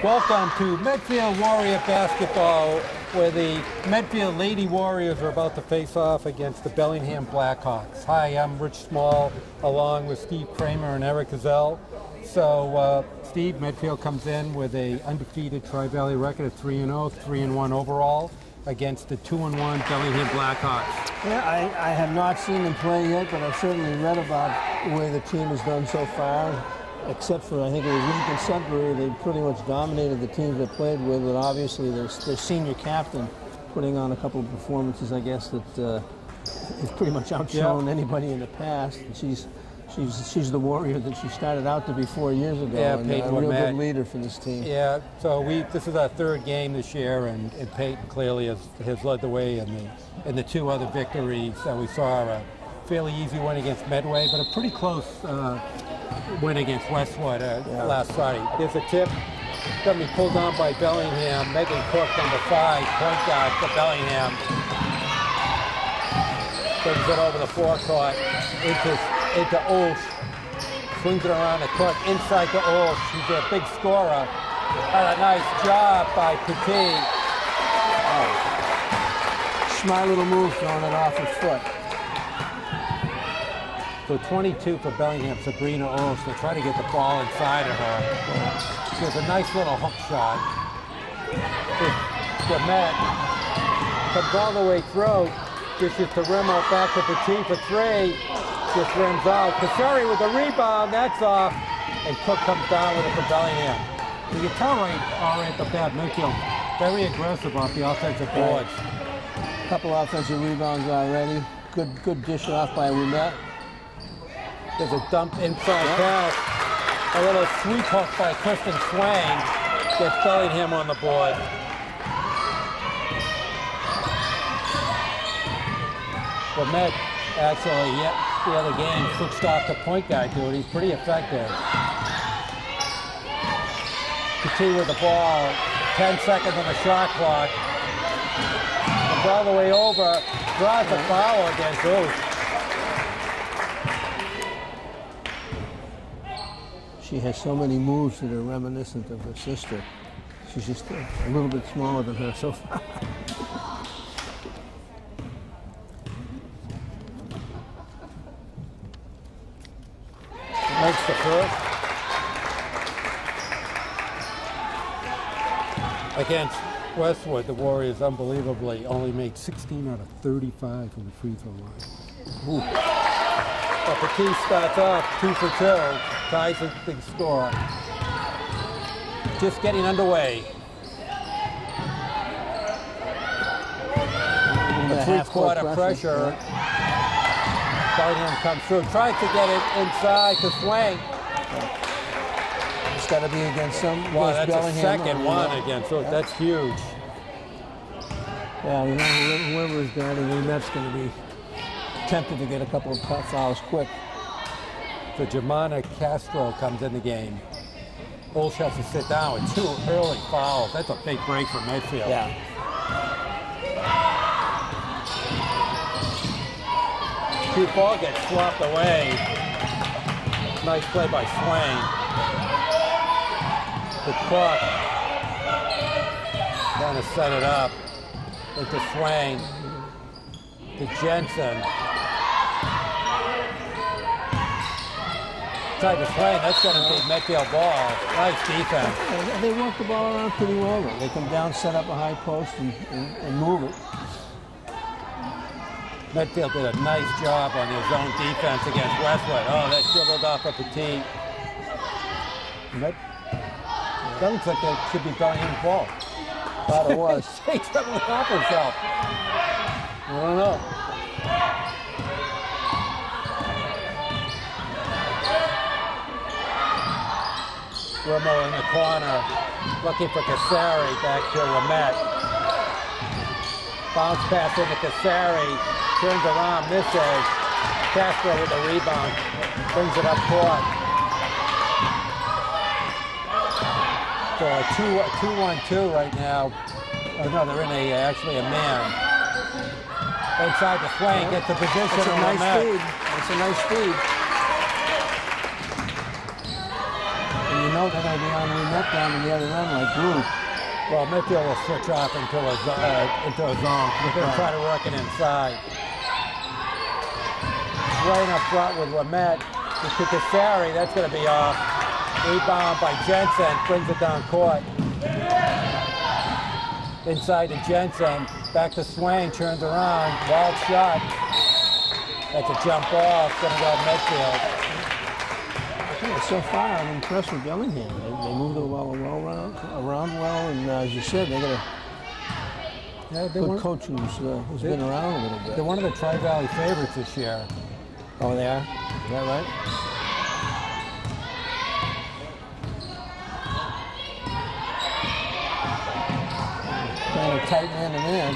Welcome to Medfield Warrior Basketball, where the Medfield Lady Warriors are about to face off against the Bellingham Blackhawks. Hi, I'm Rich Small, along with Steve Kramer and Eric Gazelle. So, Steve, Medfield comes in with a undefeated Tri-Valley record of 3-0, 3-1 overall, against the 2-1 Bellingham Blackhawks. Yeah, I have not seen them play yet, but I've certainly read about the way the team has done so far. Except for, I think it was Lincoln Sudbury, they pretty much dominated the teams they played with, and obviously their senior captain putting on a couple of performances, I guess, that has pretty much outshone anybody in the past. And she's the warrior that she started out to be 4 years ago, and a real good leader for this team. Yeah, so this is our third game this year, and Peyton clearly has led the way in the two other victories. We saw a fairly easy win against Medway, but a pretty close win against Westwood last Friday. There's a tip. Going to be pulled on by Bellingham. Megan Cook, number 5, point guard for Bellingham. Brings it over the forecourt into Olsh. Swings it around the court inside to Olsh. She's a big scorer. A nice job by Petit. Smart little move, throwing it off her foot. So 22 for Bellingham, Sabrina Olsh. They try to get the ball inside of her. She has a nice little hook shot. Demet comes all the way through. Dishes to Remo, back to Petit for 3. Just rims out. Kasari with the rebound, that's off. And Cook comes down with it for Bellingham. You can tell right at the bat, Medfield very aggressive off the offensive boards. A couple offensive rebounds already. Good dish off by Ouimet. There's a dump inside pass. A little sweep hook by Kristen Swain gets Bellingham on the board. Ouimet actually, the other game switched off to point guard duty. He's pretty effective. Petit with the ball. 10 seconds on the shot clock. Comes all the way over. Draws a foul against Oosh. She has so many moves that are reminiscent of her sister. She's just a little bit smaller than her so far. Makes the first. Against Westwood, the Warriors unbelievably only made 16 out of 35 from the free throw line. Ooh. But Petit starts off 2 for 2. Ties a big score. Just getting underway. The three-quarter pressure. Bellingham comes through. Tries to get it inside to Swain. It's got to be against some. Wow, that's a second one against. So that's huge. Yeah, you know, whoever is guarding Ouimet's going to be tempted to get a couple of fouls quick. So Germana Castro comes in the game. Olsh has to sit down with 2 early fouls. That's a big break for Medfield. Yeah. Ball gets flopped away. Nice play by Swain. The Cook trying to set it up. Into Swain. To Jensen. Tried to Swain. That's going to be Medfield ball. Nice defense. They work the ball around pretty well, though. They come down, set up a high post, and move it. Medfield did a nice job on their zone defense against Westwood. Oh, that dribbled off a Petit. That looks like that should be Bellingham's ball. Thought it was. He dribbled off himself. I don't know. Remo in the corner, looking for Kasari, back to Ouimet. Bounce pass into Kasari. Turns around, misses. Castro with the rebound. Brings it up court. So a 2-1-2 right now. Oh, no, they're in actually a man. Inside the Swain, gets the position. That's a nice speed. That's a nice speed. And know they're going to be on the net down in the other end like glue. Well, Medfield will switch off into a zone. They're going to try to work it inside. Swain up front with Lamette. To Cassari, that's going to be off. Rebound by Jensen, brings it down court. Inside to Jensen, back to Swain, turns around, wild shot. That's a jump ball, it's going to go Medfield. Yeah, so far, I'm impressed with Bellingham. They moved the ball around well, and as you said, they got a good coach who's been around a little bit. They're one of the Tri-Valley favorites this year. Oh, they are? Is that right? Trying to tight man-to-man.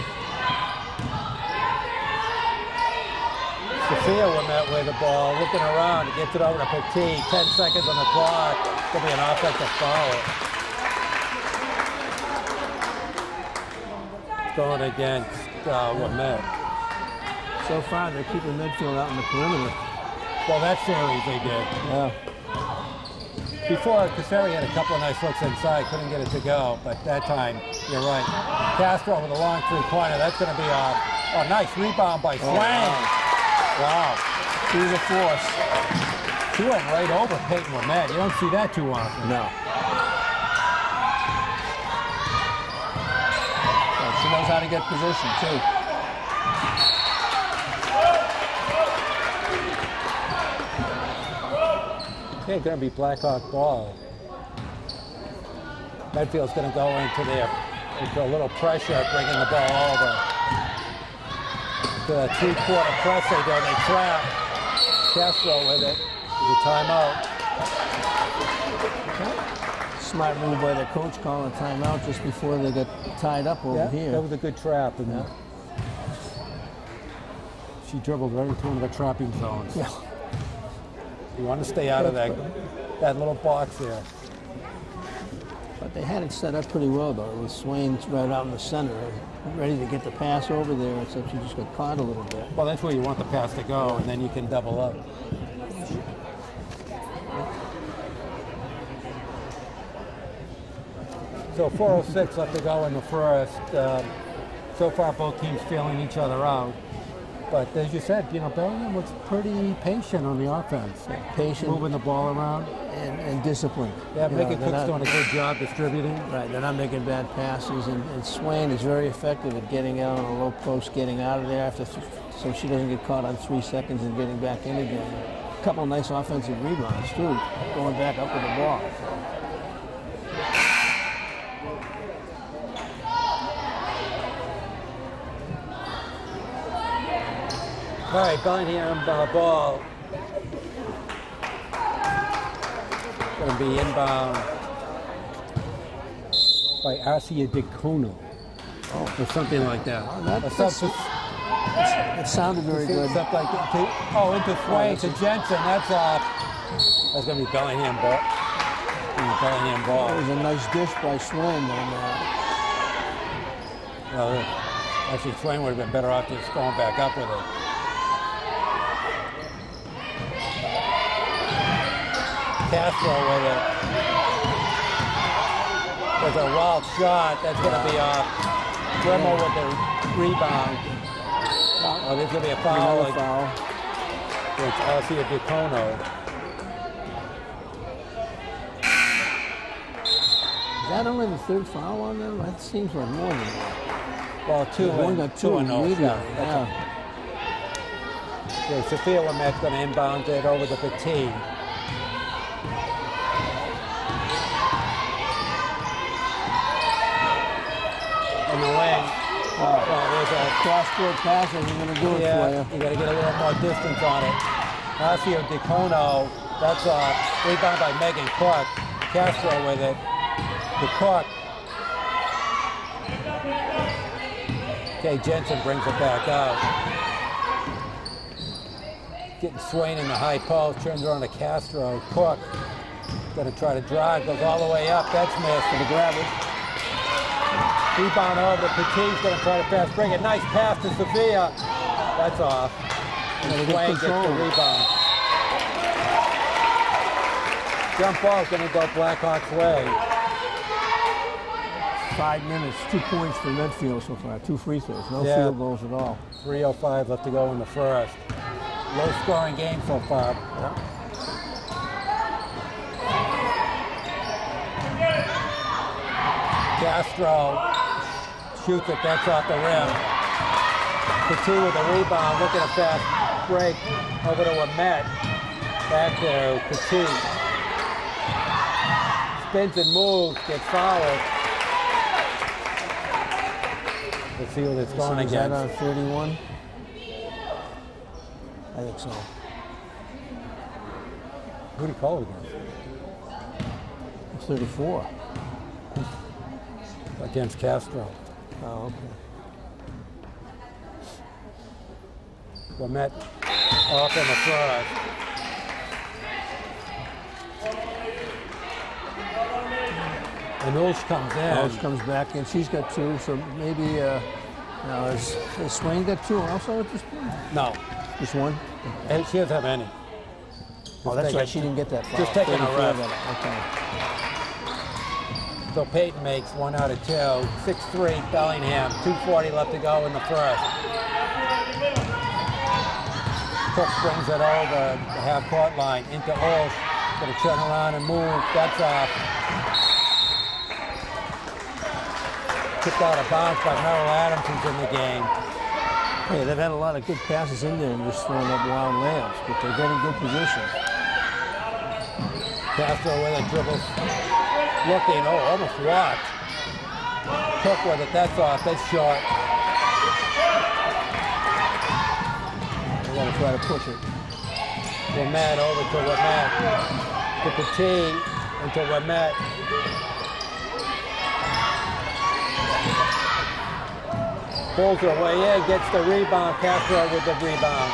Sophia Lamette with the ball, looking around, he gets it over to Petit. 10 seconds on the clock. It's going to be an offensive foul. Going against Lamette. So far, they're keeping Medfield out in the perimeter. Well, that series they did. Yeah. Before, Cassari had a couple of nice looks inside, couldn't get it to go, but that time, you're right. Castro with a long three-pointer, that's going to be off. Oh, nice rebound by Swain. Wow. She's a force. She went right over Peyton Lamette. You don't see that too often. No. Well, she knows how to get position, too. Okay, going to be Blackhawk ball. Medfield's going to go into a little pressure, bringing the ball over. The three-quarter press they do, they trap. Castro with it. The timeout. Smart move by the coach calling a timeout just before they got tied up over here. That was a good trap. And she dribbled right into one of the trapping zones. Yeah. You want to stay out of that little box there. But they had it set up pretty well, though. With Swain's right out in the center, ready to get the pass over there, except she just got caught a little bit. Well, that's where you want the pass to go, and then you can double up. So 4:06 left to go in the first. So far, both teams feeling each other out. But as you said, Bellingham looks pretty patient on the offense. Patient. Moving the ball around. And disciplined. Yeah, Mickey Cook's doing a good job distributing. Right, they're not making bad passes. And Swain is very effective at getting out on a low post, getting out of there so she doesn't get caught on 3 seconds and getting back in again. A couple of nice offensive rebounds, too, going back up with the ball. All right, Bellingham ball. Going to be inbound by Asia DeCono. Or something like that. It sounded very good. Stuff like that. Into Swain to Jensen. That's off. That's going to be Bellingham ball. That was a nice dish by Swain on that. Actually, Swain would have been better off just going back up with it. Castro with it. There's a wild shot. That's going to be off. Grimo with the rebound. Oh, there's going to be a foul. It's Asia DeCono. Is that only the third foul on them? That seems like more than that. Well, two and no. Yeah. Sophia Lamette's going to inbound it over the Petit. In the wing. There's a cross-court pass that you're going to do it for you. You got to get a little more distance on it. Asia DeCono, that's off. Rebound by Megan Cook. Castro with it. To Cook. Okay, Jensen brings it back out. Getting Swain in the high post, turns around to Castro. Cook, going to try to drive, goes all the way up. That's missed, and to grab it. Rebound over to Petit's going to try to fast break it. Nice pass to Sophia. That's off. And Swain gets the rebound. Jump ball going to go Blackhawks' way. 5 minutes, 2 points for Medfield so far, 2 free throws, no field goals at all. 3:05 left to go in the first. Low scoring game so far. Yeah. Castro shoots it, that's off the rim. Petit with a rebound, look at a fast break over to Ahmet. Back to Petit. Spins and moves, gets fouled. Let's see what it's going against. Is that on 31? I think so. Who do you call it against? 34. Against Castro. Oh, okay. Ahmet off in the first. And Ulsh comes in. Ulsh comes back in. She's got 2, so maybe now has Swain got 2 also at this point? No. Just 1? And she doesn't have any. Oh, that's right. She didn't get that foul. Just taking a rest. Okay. So Peyton makes 1 out of 2. 6-3 Bellingham. 2:40 left to go in the first. Cook brings it over the half-court line into Ulsh. Going to turn around and move. That's off. Kicked out of bounds by Merrill Adams, who's in the game. Hey, they've had a lot of good passes in there and just throwing up wild layups, but they're getting good position. Castro with it, dribbles. Looking, almost blocked. Cook with it, that's off, that's short. They're going to try to push it. Ahmet over to Ahmet. To Petit, into Ahmet. Pulls her way in, gets the rebound, Castro with the rebound.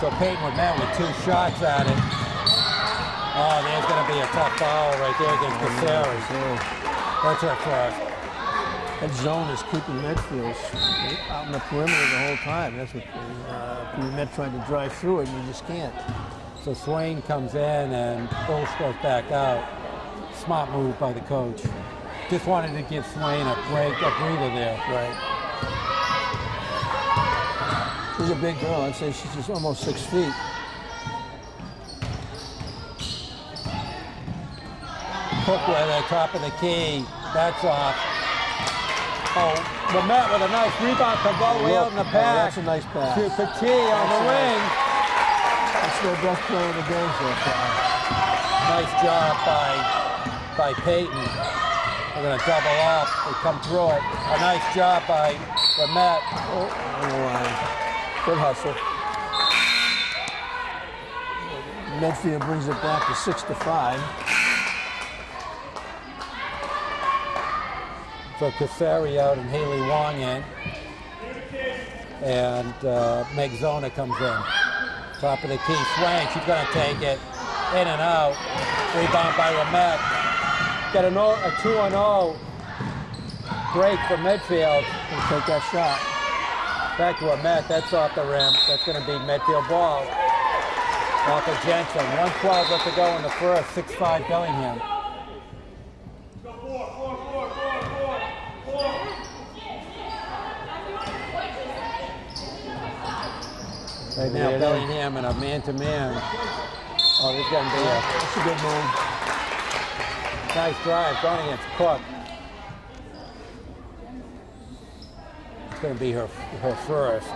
So Peyton with Matt with 2 shots at it. Oh, there's going to be a tough foul right there against Caceres. That's her first. That zone is keeping Medfield out in the perimeter the whole time. That's what Met tried to drive through it, and you just can't. So Swain comes in, and Ulsh goes back out. Smart move by the coach. Just wanted to give Swain a breather there. Right. She's a big girl. I'd say she's just almost 6 feet. Cook with the top of the key. That's off. Oh, Ahmet with a nice rebound, comes all the way out in the pass. That's a nice pass. To Petit on the wing. That's their best play of the game so far. Nice job by Peyton. They're going to double up. They come through it. A nice job by Ahmet. Oh, on the line. Good hustle. Medfield brings it back to 6-5. So Caceres out and Haley Wong in. And Meg Zona comes in. Top of the key. Swain, she's going to take it. In and out. Rebound by Ahmet. Got a 2-0 break for Medfield. We'll take that shot. Back to Ahmet. That's off the rim. That's going to be Medfield ball. Off of Jensen. 1:12 left to go in the first. 6-5 Bellingham. Right now, Bellingham in a man-to-man. Oh, there's going to be That's a good move. Nice drive going against Cook. It's going to be her first.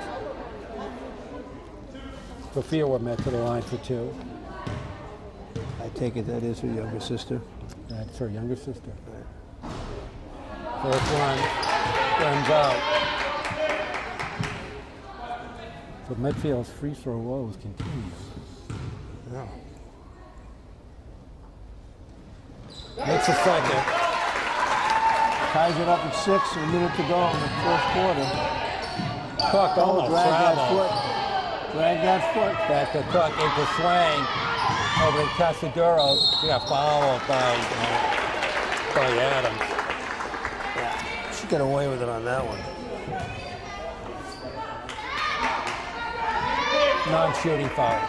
Sophia Ahmet to the line for 2. I take it that is her younger sister. That's her younger sister. First one runs out. So Medfield's free throw woes continue. Yeah. Makes a second. Ties it up at 6, a minute to go in the first quarter. Cook almost drag that traveled. foot. Drag that foot. Back to Cook into Swain. Over to Casaduro. She got fouled by Adams. Yeah, she got away with it on that one. Non-shooting foul.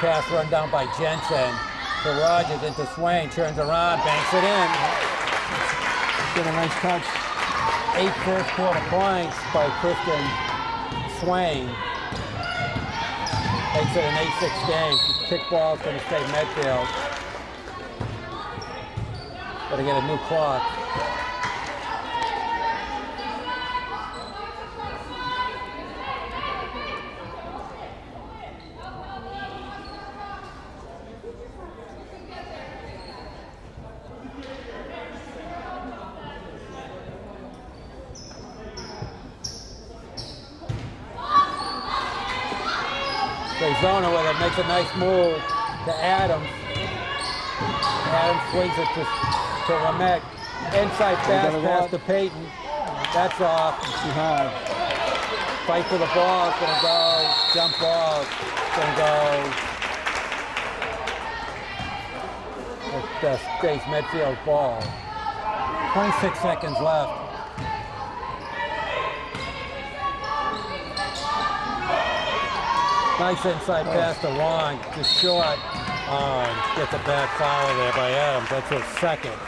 pass run down by Jensen to Rogers into Swain, turns around, banks it in. Get a nice touch. 8 first quarter points by Kristen Swain. Makes it an 8-6 game. Kickball's going to stay Medfield. Got to get a new clock. They zone it with it, makes a nice move to Adams. Adams swings it to Lamette. Inside pass to Peyton. That's off. Too hard. Fight for the ball. It's going to go. Jump ball. It's going to go. It stays Medfield ball. 26 seconds left. Nice inside pass to Wong, just short. Gets a bad foul there by Adams. That's his second.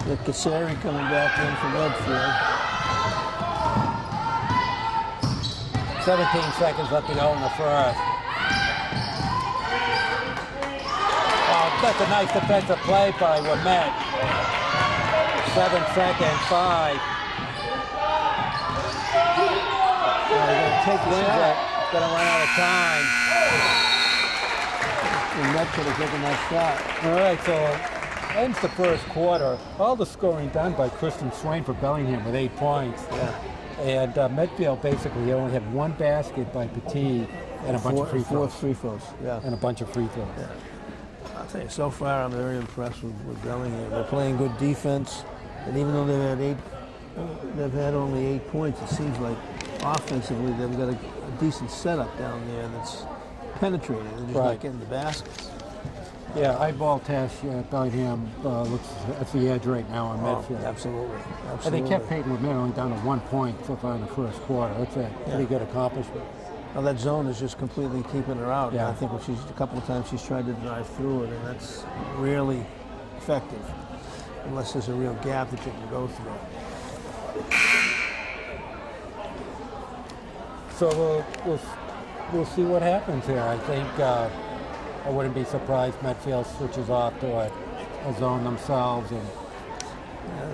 With Kasari coming back in for Medfield. 17 seconds left to go in the first. Oh, that's a nice defensive play by Lamette. 7 seconds, 5. They're going to take the shot. It's going to run out of time. And Met could have taken that shot. All right, so ends the first quarter. All the scoring done by Kristen Swain for Bellingham with 8 points. Yeah. And Medfield basically only had 1 basket by Petit and a bunch of free throws. 4 free throws, yeah. And a bunch of free throws. Yeah. I'll tell you, so far I'm very impressed with Bellingham. They're playing good defense. And even though they've had only 8 points, it seems like offensively they've got a decent setup down there that's penetrating. They're just not getting the baskets. Yeah, eyeball test. Bellingham looks at the edge right now on Medfield. Absolutely. And they kept Peyton Lamette only down to 1 point so far in the first quarter. That's a pretty good accomplishment. Well, that zone is just completely keeping her out. Yeah. And I think a couple of times she's tried to drive through it, and that's rarely effective. Unless there's a real gap that you can go through. So we'll see what happens here. I think I wouldn't be surprised Medfield switches off to a zone themselves, and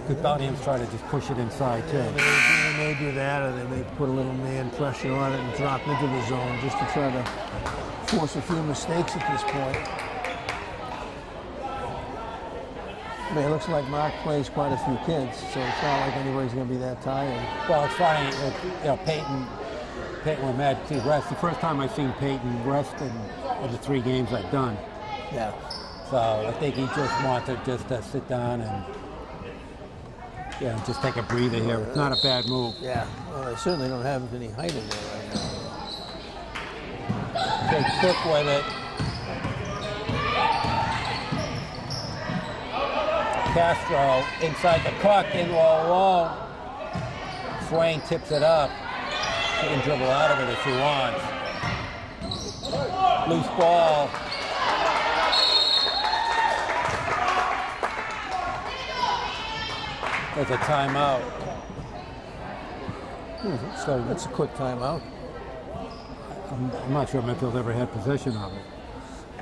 because Bellingham's trying to just push it inside too. They may do that, or they may put a little man pressure on it and drop into the zone just to try to force a few mistakes at this point. I mean, it looks like Mark plays quite a few kids, so it's not like anybody's going to be that tired. Well, it's funny, Peyton Lamette, rest. The first time I've seen Peyton rest in the 3 games I've done. Yeah. So I think he just wanted to sit down and just take a breather here. It's not a bad move. Yeah. Well, they certainly don't have any height in there right now. Take Cook with it. Castro inside the puck, in low alone. Swain tips it up. She can dribble out of it if she wants. Loose ball. There's a timeout. So that's a quick timeout. I'm not sure Medfield ever had possession of it.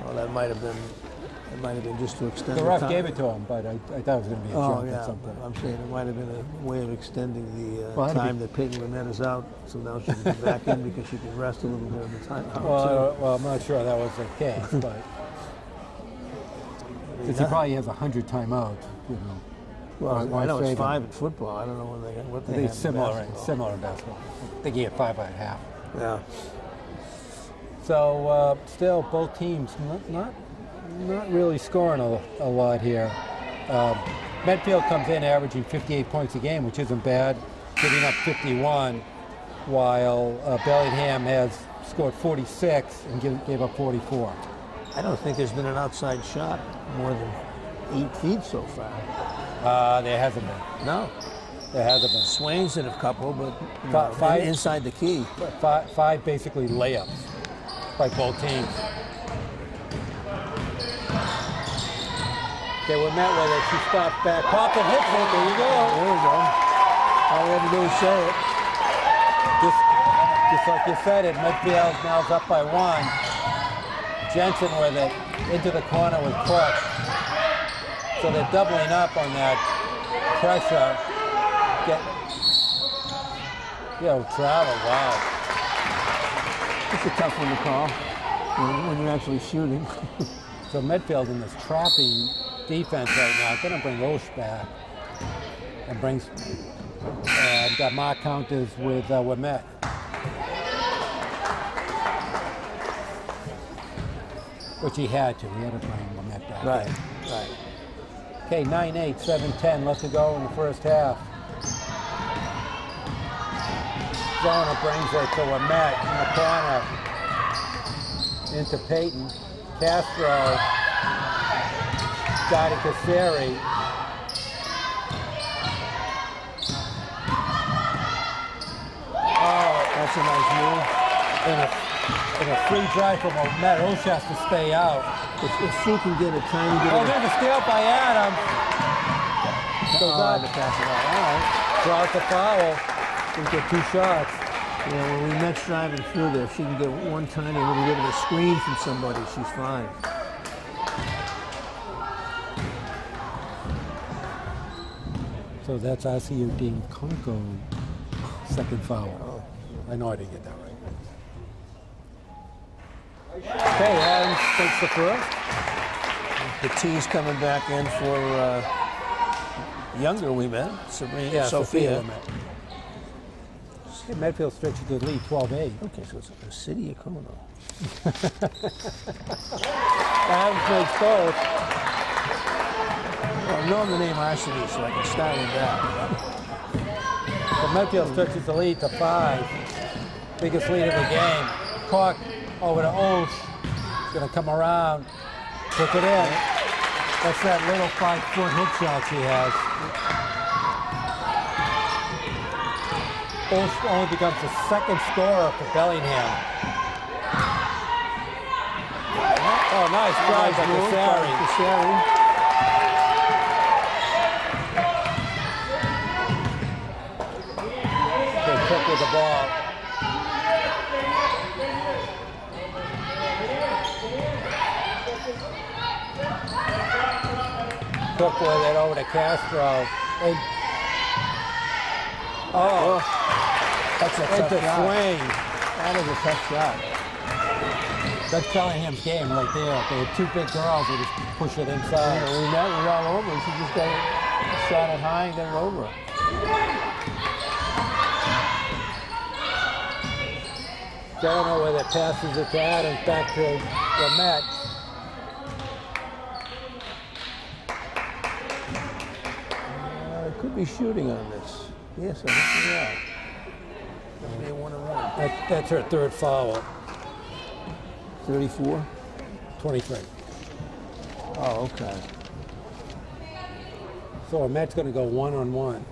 Well, that might have been just to extend the ref time. gave it to him, but I thought it was going to be a jump or something. I'm saying it might have been a way of extending the time that Peyton Lamette is out, so now she can get back in because she can rest a little bit of the timeout. Well, I'm not sure that was the case, but because he probably has 100 timeouts, Well, I know it's 5 in football. I don't know what they have. Similar in basketball. I think he had 5 by half. Yeah. So still, both teams not really scoring a lot here. Medfield comes in averaging 58 points a game, which isn't bad, giving up 51, while Bellingham has scored 46 and gave up 44. I don't think there's been an outside shot more than 8 feet so far. There hasn't been. No. There hasn't been. Swain's hit a couple, but Five, inside the key. five basically layups by both teams. They were met with it. She stopped back. Popped and hits it. There you go. There we go. All we had to do was say it. Just like you said it, Medfield now's up by 1. Jensen with it into the corner with Cook. So they're doubling up on that pressure. Travel, wow. It's a tough one to call when you're actually shooting. So Medfield in this trapping defense right now, going to bring Osh back and got mark counters with Met. Which he had to. He had to bring Met back. Right. Okay, 9-8, 7-10 left to go in the first half. Zona brings it to Met in the corner. Into Peyton. Castro. Got it to Seri. Oh, that's a nice move. And a free drive from Met. Osh has to stay out. If she can get a tiny bit of... there's a steal by Adam. So to pass it out. All right. Draws the foul. Can get 2 shots. Yeah, when we Met's driving through there, if she can get one tiny little bit of a screen from somebody, she's fine. So that's RCU Dean Conco second foul. Oh, I know I didn't get that right. Okay, Adams takes the first. The T's coming back in for younger we met, Sophia. Medfield stretches the lead 12-8. Okay, so it's a City of Kono. Adams makes both. Well, I know the name City, so I can start with that. So Medfield stretches the lead to 5. Biggest lead of the game. Cork over to Osh. He's going to come around, put it in. That's that little 5-foot hook shot she has. Osh only becomes the second scorer for Bellingham. Oh, nice drive by Cassari. Cook with the ball. Cook with it over to Castro. That's a tough shot. Swing. That is a tough shot. That's Bellingham's game right there. They had 2 big girls who just push it inside. Yeah, we met, we're all over. She just got it, shot it high and got it over. I don't know where that passes it to Adams back to Met. Could be shooting on this. Yes, I think we are. That'll be a 1-on-1. That's her third foul. 34? 23. Oh, okay. So Met's going to go 1-on-1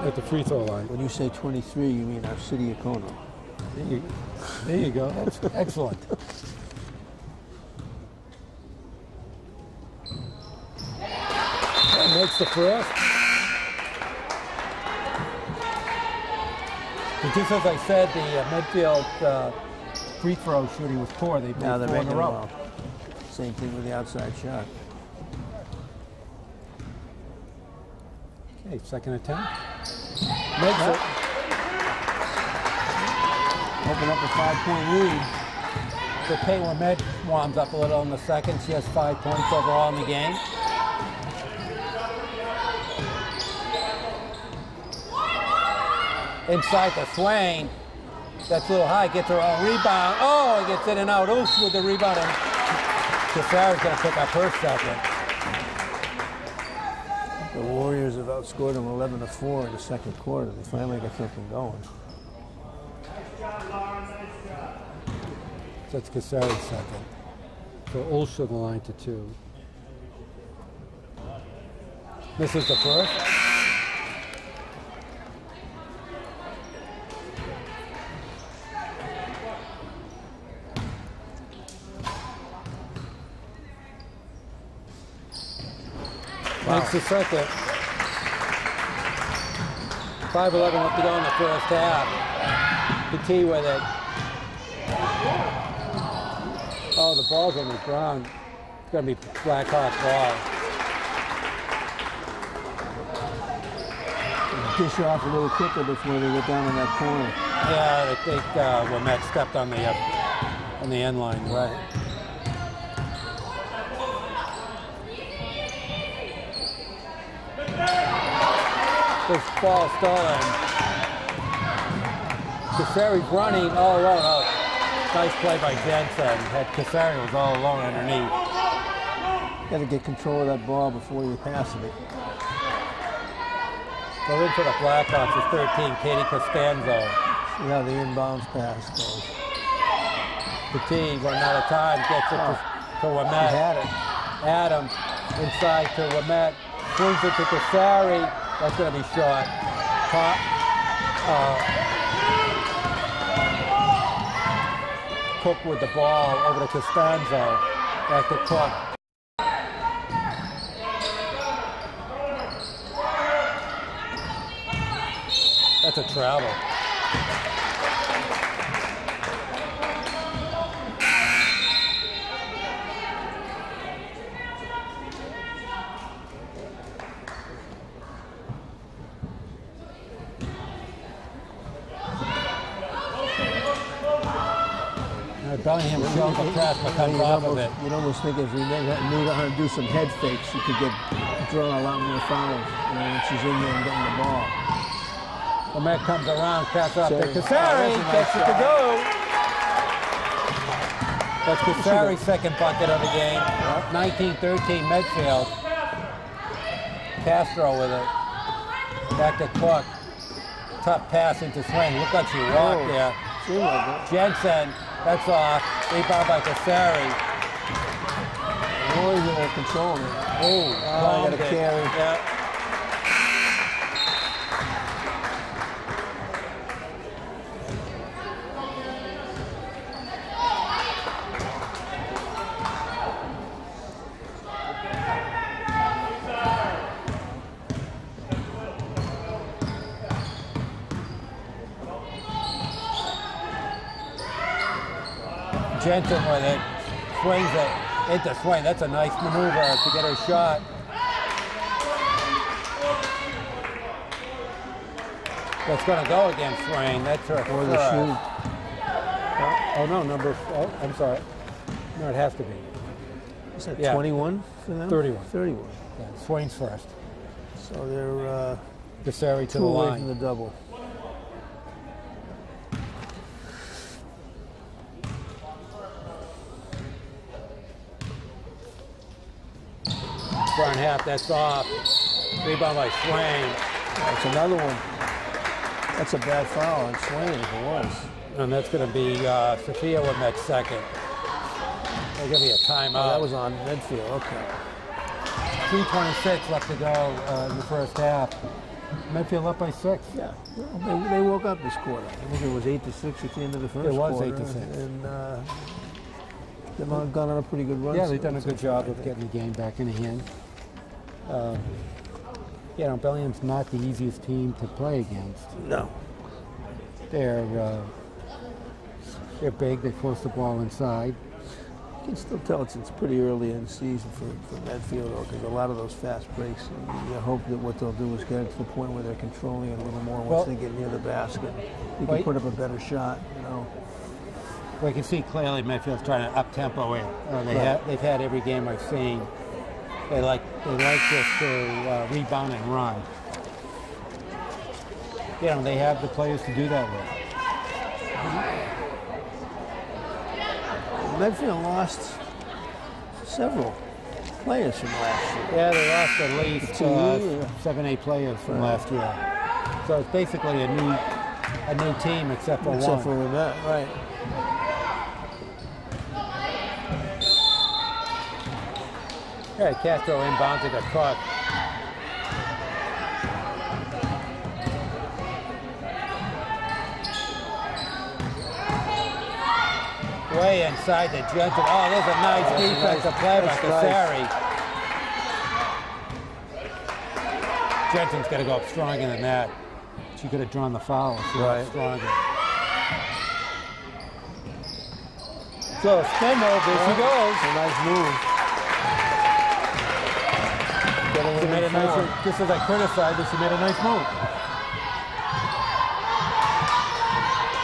at the free throw line. When you say 23, you mean our City of Kono. There you go. That's excellent. That makes the first. But just as I said, the Medfield free throw shooting was poor. They now they're 4 in making a row. well. Same thing with the outside shot. Okay, second attempt. Makes it. Open up a 5-point lead. So Payla Med warms up a little in the second. She has 5 points overall in the game. Inside the Swain. That's a little high, gets her own rebound. Oh, it gets in and out. Osh with the rebound. And Cassari's going to pick up her second. The Warriors have outscored them 11-4 in the second quarter. They finally got something going. So that's Cassari's second. So Osh on the line to 2. This is the first. Makes the second. 5:11 left to go in the first half. The tee with it. Oh, the ball's on the ground. It's going to be Blackhawk ball. Dish off a little quicker before they get down in that corner. Yeah, I think Womet stepped on the end line. Right. This ball stolen. Casari's running. Oh, no. Nice play by Jensen. Casari was all alone underneath. Got to get control of that ball before you pass it. Go in for the Blackhawks is 13, Katie Costanzo. See how the inbounds pass goes. Petit running out of time, gets it to Womet. He had it. Adams inside to Womet. Swings it to Casari. That's going to be short. Cook with the ball over to Costanzo. Back to Cook. That's a travel. Bellingham shows a press but comes off of it. You'd almost think if we knew how to do some head fakes, you could draw a lot more fouls when she's in there and getting the ball. Womet comes around, pass up to Casari, nice gets it to go. That's Casari's second bucket of the game. 19-13 Medfield. Castro with it. Back to Cook. Tough pass into swing. Looked like she walked there. Jensen, that's off. Rebound by Casari. Always in control. Oh, got to carry. Yeah. Jensen with it, swings it into swing. That's a nice maneuver to get her shot. That's going to go against swing. That's her Or the shoe. Oh, no, I'm sorry. No, it has to be. Is that 21 for them? 31. 31. Yeah, swing's first. So they're Casari to the two away line. from the double. Front half, that's off. Rebound by Swain. That's another one. That's a bad foul on Swain if it was. And that's going to be Sophia Womet's second. There's going to be a timeout. Oh, that was on Medfield, okay. 3:26 left to go in the first half. Medfield up by 6. Yeah, they woke up this quarter. I think it was 8-6 at the end of the first quarter. It was 8-6. And they've gone on a pretty good run. Yeah, they've done a good job of getting the game back in the hand. You know, Bellingham's not the easiest team to play against. No. They're big. They force the ball inside. You can still tell it's pretty early in the season for Medfield, because a lot of those fast breaks, you hope that what they'll do is get it to the point where they're controlling it a little more once they get near the basket. You can put up a better shot, you know. Well, you can see clearly Medfield's trying to up-tempo it. They've had every game I've seen. They like just to rebound and run. You know, they have the players to do that with. Medfield lost several players from last year. Yeah, they lost at least 7, 8 players from last year. So it's basically a new team except for one. Except for that, right. Yeah, Castro inbounds it at Cook. Way inside the Jensen. Oh, there's a nice defensive play by Casari. Jensen's got to go up stronger than that. She could have drawn the foul if she was stronger. So spin move, there she goes. A nice move. She made a nice move. Just as I criticized her, she made a nice move.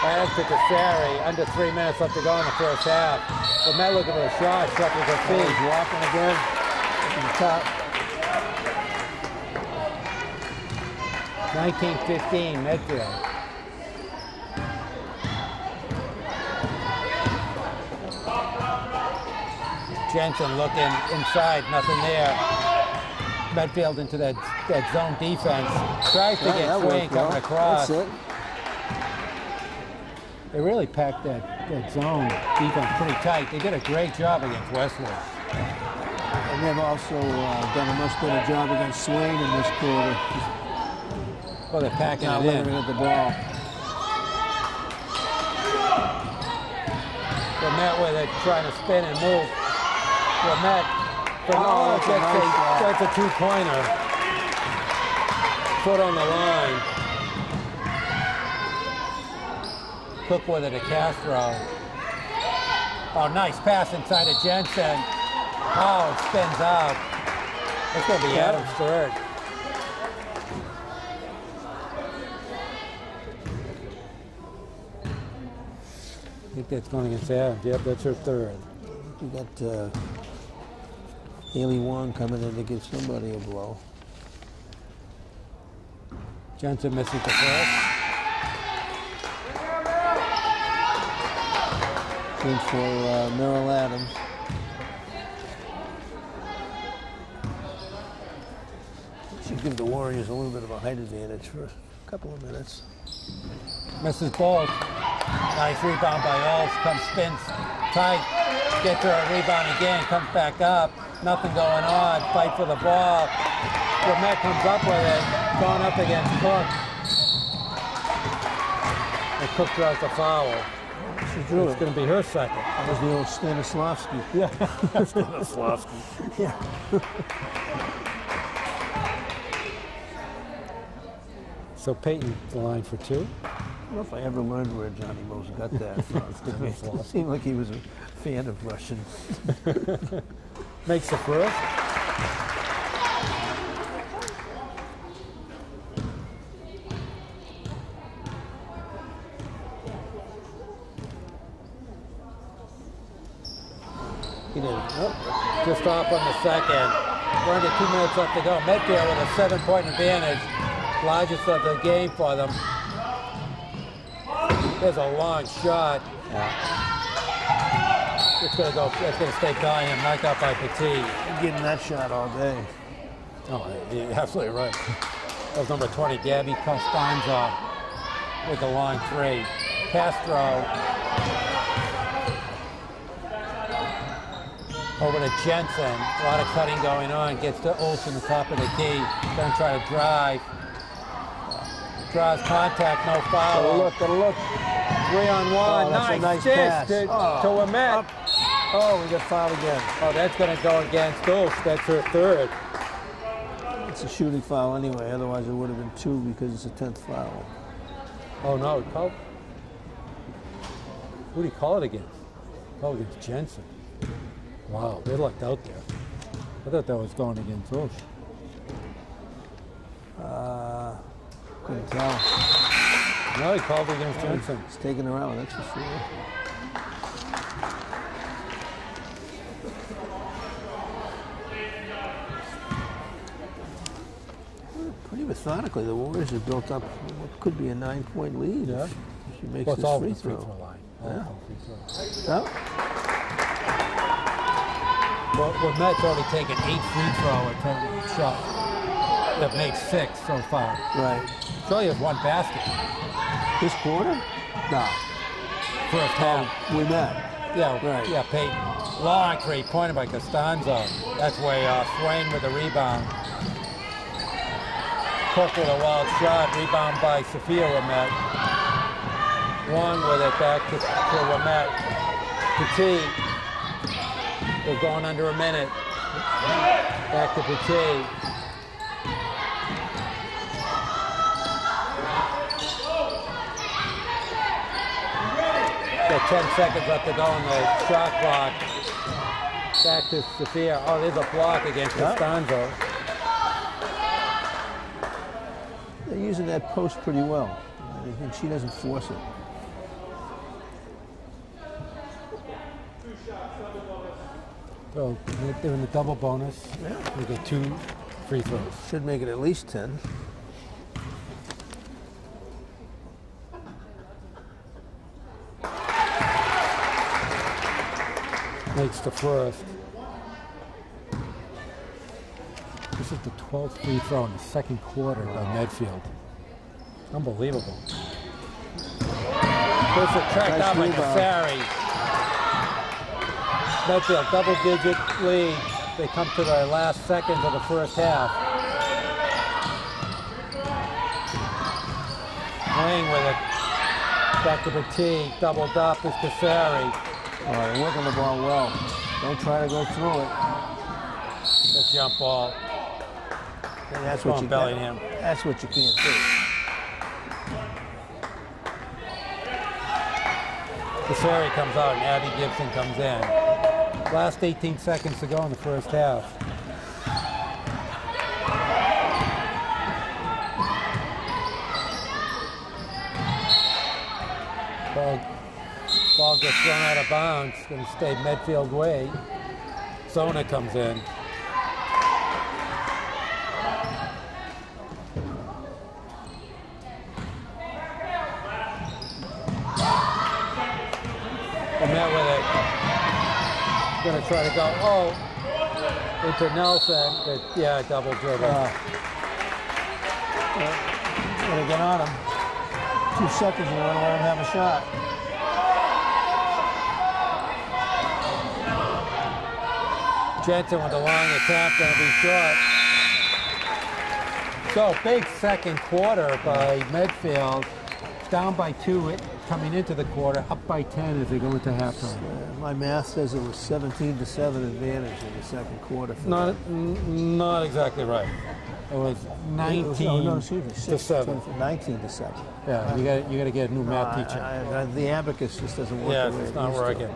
As to Cassari, under 3 minutes left to go in the first half. But Matt looking for a shot, shuffles her feet. He's walking again. Looking top. 19-15, Medfield. Jensen looking inside, nothing there. Medfield into that zone defense. Tries to get Swain coming across. That's it. They really packed that zone defense pretty tight. They did a great job against Westwood. And they've also done a much better job against Swain in this quarter. Well, they're packing Not it in. limiting at the ball. Met with it, trying to spin and move. Met, that's a two-pointer. Foot on the line. Cook with it to Castro. Oh, nice pass inside of Jensen. Oh, it spins out. That's going to be Adams' third. I think that's going against Adams. Yep, that's her third. We got Haley Wong coming in to give somebody a blow. Jensen misses the first. In for Merrill Adams. Should give the Warriors a little bit of a height advantage for a couple of minutes. Misses Bolt. Nice rebound by Ols. Comes, spins tight. Gets her a rebound again. Comes back up. Nothing going on. Fight for the ball. Met comes up with it. Going up against Cook. And Cook draws the foul. She drew It's going to be her second. That was the old Stanislavski. Yeah. Stanislavski. Yeah. So Peyton's the line for two. I don't know if I ever learned where Johnny Mose got that from. It seemed like he was a fan of Russian. Makes the first. He did. Oh, just off on the second. We're under 2 minutes left to go. Medfield with a 7-point advantage. Largest of the game for them. There's a long shot. Yeah. It's going to go. It's going to stay Bellingham, knocked out by Petit. I'm getting that shot all day. Oh, you're absolutely right. That was number 20, Gabby Costanza, with a long three. Castro over to Jensen. A lot of cutting going on. Gets to Olsen, the top of the key. Going to try to drive. Draws contact, no foul. Gotta look. 3-on-1. Oh, that's a nice pass. To Amet. Oh, we got fouled again. Oh, that's going to go against Dulce. That's her third. It's a shooting foul anyway. Otherwise, it would have been 2 because it's a 10th foul. Oh, no. Who did he call it against? Oh, against Jensen. Wow, they lucked out there. I thought that was going against Dulce. Couldn't tell. No, he called it against Jensen. He's taking her out, that's for sure. Pretty methodically, the Warriors have built up what could be a 9-point lead. Yeah. She makes Well, it's all this free free throw throw. line. Yeah. All free throw. Oh, Well, Met's already taken 8 free throw attempts shots. They've made 6 so far. right. So he has 1 basket. This quarter? No. First half. We met. Yeah, Right. yeah, Peyton. Long three-pointer by Costanzo. That's way off. Swain with the rebound. Cook with a wild shot. Rebound by Sophia Ramet. Wong with it back to Ramet. Petit. We're going under a minute. Back to Petit. 10 seconds left to go on the shot clock. Back to Sophia. Oh, there's a block against Costanzo. They're using that post pretty well. I think she doesn't force it. So they're in the double bonus. Yeah. They get 2 free throws. Should make it at least 10. Makes the first. This is the 12th free throw in the second quarter by Medfield. Unbelievable. This is tracked down by Casari. Medfield double-digit lead. They come to the last seconds of the first half. Wing with it. Back to Petit. Doubled up is Casari. All right, working the ball well. Don't try to go through it. The jump ball. And that's what you Bellingham. That's what you can't do. Casari comes out and Abby Gibson comes in. Last 18 seconds to go in the first half. Ball gets thrown out of bounds. Going to stay Medfield way. Zona comes in. Met with it. Going to try to go, into Nelson. But yeah, double dribble. Gotta get on him. 2 seconds and you want to let him have a shot. Jensen with a long attempt, going to be short. So big second quarter by Medfield. Down by 2 coming into the quarter, up by 10 as they go into halftime. My math says it was 17-7 advantage in the second quarter. Not exactly right. It was 19 to 7. 19 to 7. Yeah, you got to get a new math teacher. The abacus just doesn't work. Yeah, it's not working.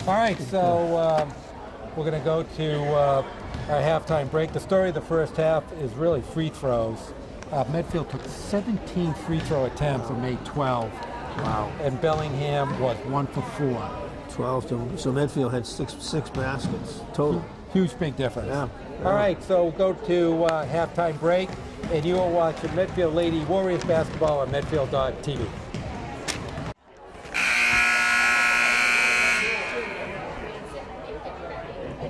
All right, so we're going to go to our halftime break. The story of the first half is really free throws. Medfield took 17 free throw attempts and made 12. Wow. And Bellingham was 1 for 4. 12 to, so Medfield had six baskets total. Huge big difference. Yeah. All right, so we'll go to halftime break, and you are watching Medfield Lady Warriors basketball on Medfield.tv.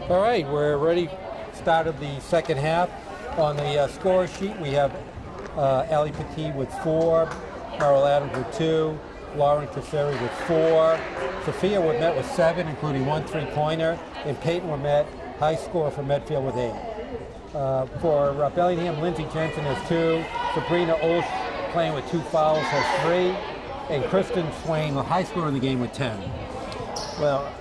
All right, we're ready. Start of the second half. On the score sheet, we have Ali Petit with 4, Carol Adams with 2, Lauren Tesseri with 4, Sophia Woodmet with 7, including 1 3-pointer, and Peyton Woodmet, high score for Medfield with 8. For Bellingham, Lindsay Jensen has 2, Sabrina Olsch playing with 2 fouls has 3, and Kristen Swain, the high score in the game with 10. Well,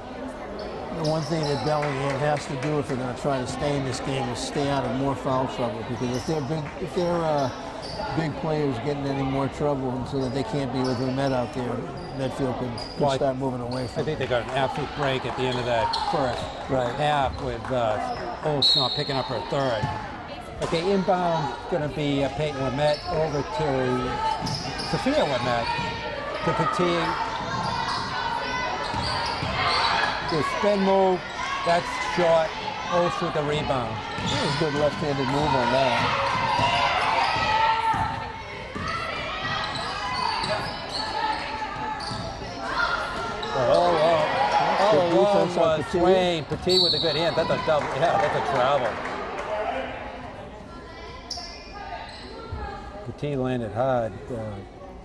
the one thing that Bellingham has to do if they're going to try to stay in this game is stay out of more foul trouble, because if they're big players getting any more trouble so that they can't be with Woodmet out there, Medfield could start moving away from I think they got an absolute break at the end of that first half with Olsch picking up her third. Okay, inbound going to be Peyton Woodmet over to Sophia Woodmet to Petit. The spin move, that's short. Olsch with the rebound. That was a good left-handed move on that. All along was Swain. Petit with a good hand. That's a double. Yeah, that's a travel. Petit landed hard.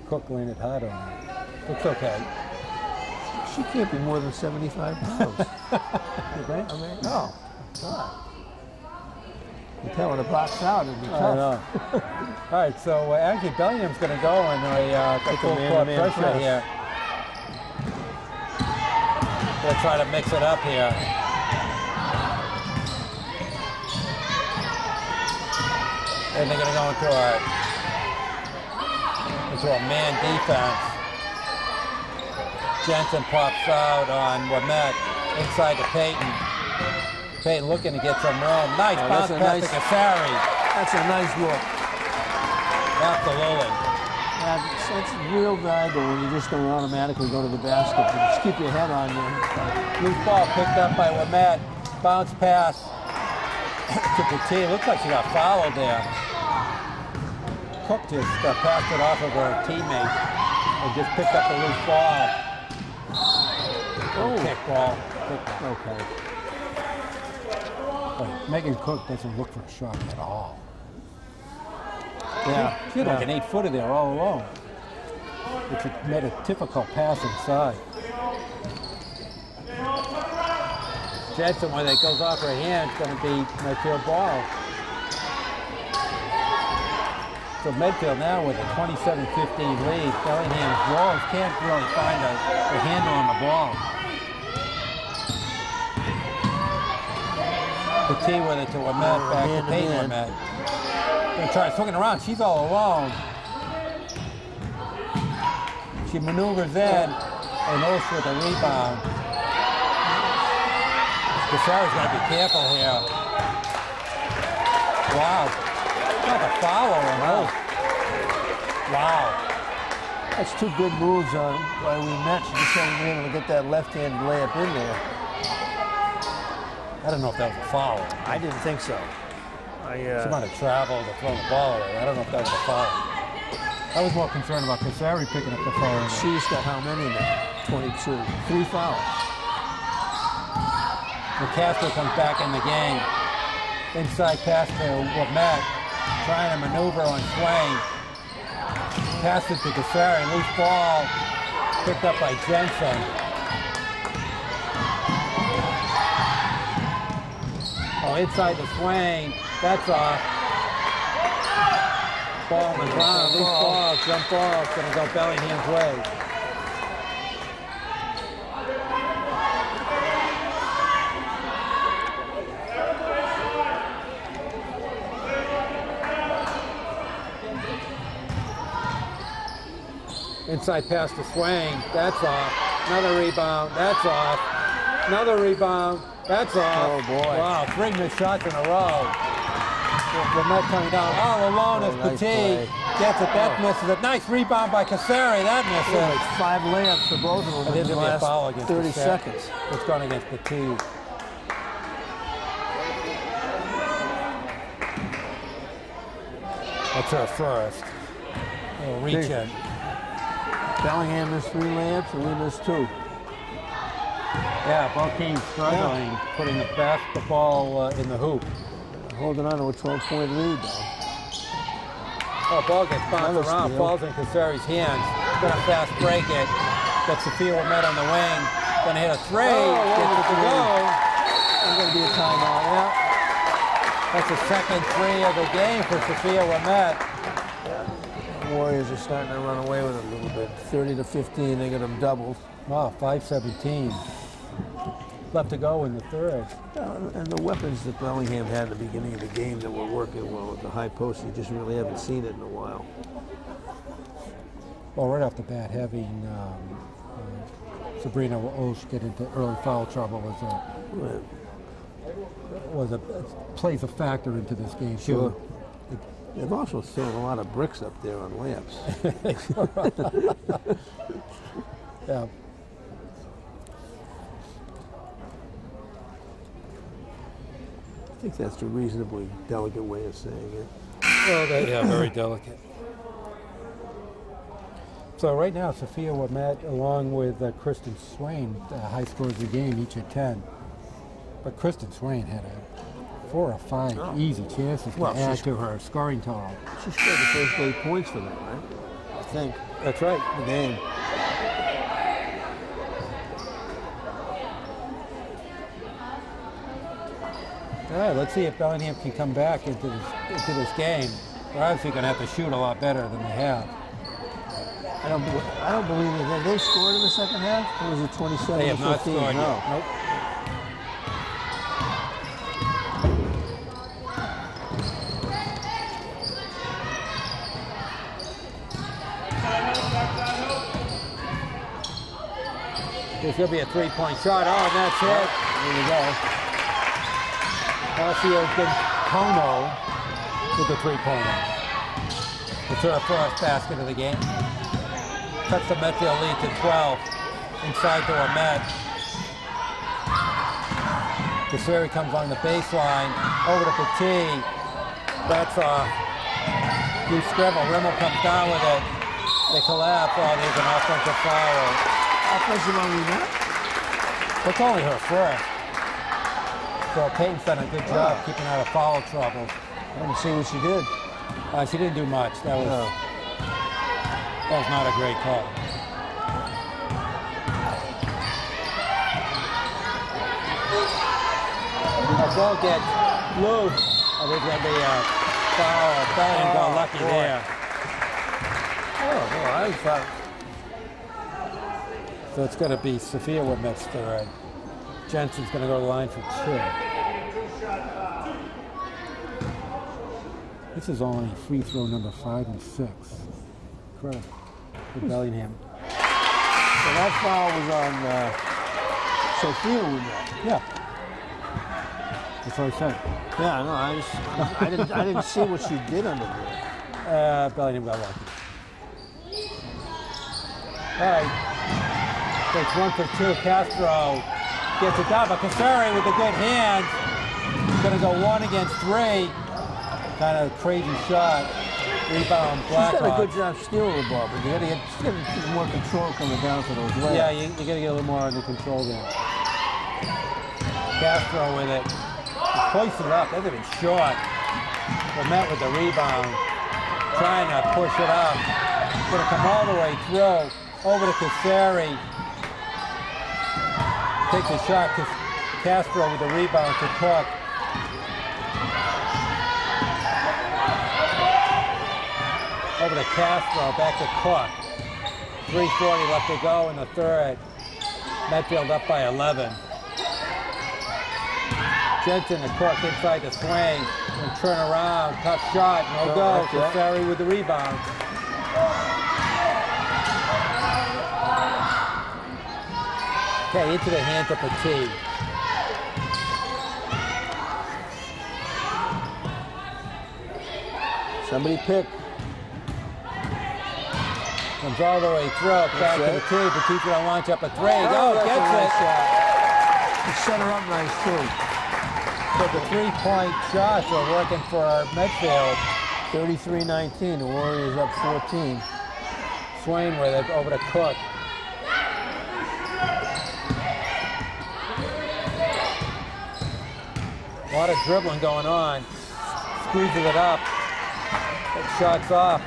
Cook landed hard on it. Looks okay. She can't be more than 75 pounds. You think? I mean, no. God. You tell her to box out, it'd be tough. I know. All right, so actually Bellingham's going to go on a full court pressure here. They'll try to mix it up here. And they're going to go into a man defense. Jensen pops out on Wamet inside to Payton. Payton looking to get some room. Nice bounce pass to Cassari. That's a nice look. Absolutely. Yeah, it's real valuable when you just don't automatically go to the basket. You just keep your head on you. Loose ball picked up by Wamet. Bounce pass to Petit. Looks like she got fouled there. Cook just passed it off of her teammate and just picked up the loose ball. Oh, kick ball. Okay. But Megan Cook doesn't look for a shot at all. Yeah. She had like an 8-footer there all alone, which made a difficult pass inside. Jensen, when it goes off her hand, is going to be Medfield ball. So Medfield now with a 27-15 lead. Bellingham's Wolves can't really find a handle on the ball. Petit with it to Wamet, back to Payton Wamet. Gonna try swinging around. She's all alone. She maneuvers in, and Osh with a rebound. Cassari's got to be careful here. Wow. Like a foul on Osh. Wow. That's two good moves on by Wamet. She just hasn't been able to get that left-hand layup in there. I don't know if that was a foul. I didn't think so. She might have traveled or thrown the ball away. I don't know if that was a foul. I was more concerned about Cassari picking up the foul. She's got how many now? 22. 3 fouls. McCaster comes back in the game. Inside pass to Wamet. Trying to maneuver on Swain. Pass it to Cassari. Loose ball. Picked up by Jensen. Oh, inside the Swain. That's off. Ball on the ground. Loose ball. Jump ball. It's going to go Bellingham's way. Inside pass to Swain. That's off. Another rebound. That's off. Another rebound. That's off. Oh, boy. Wow, 3 missed shots in a row. Wamet coming down all alone as nice Petit play. gets it. That misses it. Nice rebound by Cassari. That misses. Yeah, like 5 layups for both of them in the last foul against 30 Cassari. seconds. It's gone against Petit. That's her first. A reach in. Bellingham missed 3 layups and we missed 2. Yeah, both teams struggling, putting the basketball in the hoop. Holding on to a 12-point lead, though. Oh, ball gets bounced around, falls in Cassari's hands. Gonna fast break it. Got Sophia Wamet on the wing. Gonna hit a 3. Gets it to go. There's gonna be a timeout. Yeah. That's the second 3 of the game for Sophia Wamet. The Warriors are starting to run away with it a little bit. 30-15, they got them doubled. Wow, 5-17. Left to go in the third. And the weapons that Bellingham had at the beginning of the game that were working well at the high post, you just really haven't seen it in a while. Well, right off the bat, having Sabrina Osh get into early foul trouble plays a factor into this game. Sure. They've also thrown a lot of bricks up there on layups. Yeah. I think that's a reasonably delicate way of saying it. Well, very delicate. So right now, Sophia Wamet, along with Kristen Swain, high scores of the game, each at 10. But Kristen Swain had 4 or 5 easy chances to add to her scoring total. She scored the first 8 points for them, right? I think. That's right. The game. All right, let's see if Bellingham can come back into this game. They're obviously going to have to shoot a lot better than they have. I don't believe it. Have they scored in the second half? Or was it 27-15? They have not scored yet. Nope. There's going to be a three-point shot. Oh, and that's it. There you go. Alessio Kono with the three-pointer. It's her first basket of the game. Cuts the Medfield lead to 12. Inside to Ahmed. Casseri comes on the baseline. Over to Petit. That's off. Loose scribble. Rimmel comes down with it. They collapse. Oh, there's an offensive foul. Offensive on rebound? It's only her first. So Peyton's done a good job keeping out of foul trouble. I didn't see what she did. She didn't do much. That was not a great call. The ball gets loose. Oh, there's going to be a foul. Bellingham got lucky there. Oh, I thought. So it's going to be Sophia Woodmet's third. Jensen's going to go to the line for 2. This is only free throw number 5 and 6. Incredible. For Bellingham. So that foul was on Sophia Woodmet. Yeah. That's what I said. Yeah, no, I didn't see what she did under there. Bellingham got lucky. All right. Takes 1 for 2. Castro gets it down, but Casseri with the good hands. Going to go 1 against 3. Kind of crazy shot. Rebound, Blackhawks. She's done a good job stealing the ball, but you got to get more control coming down for those layups. Yeah, you got to get a little more under control there. Castro with it. He hoists it up. That's a big shot. But met with the rebound. Trying to push it up. Going to come all the way through. Over to Casseri. Takes a shot. Castro with the rebound to Cook. Over to Castro, back to Cook. 3:40 left to go in the third. Medfield up by 11. Jensen to Cook inside the swing. And turn around, tough shot, no go. Casseri with the rebound. Okay, into the hands of Petit. Somebody pick. Comes all the way through, back to Petit. Petit's going to launch up a 3. Go, gets it. He set her up nice, too. So the 3-point shots are working for Medfield. 33-19, the Warriors up 14. Swain with it, over to Cook. A lot of dribbling going on. Squeezes it up. Shots off.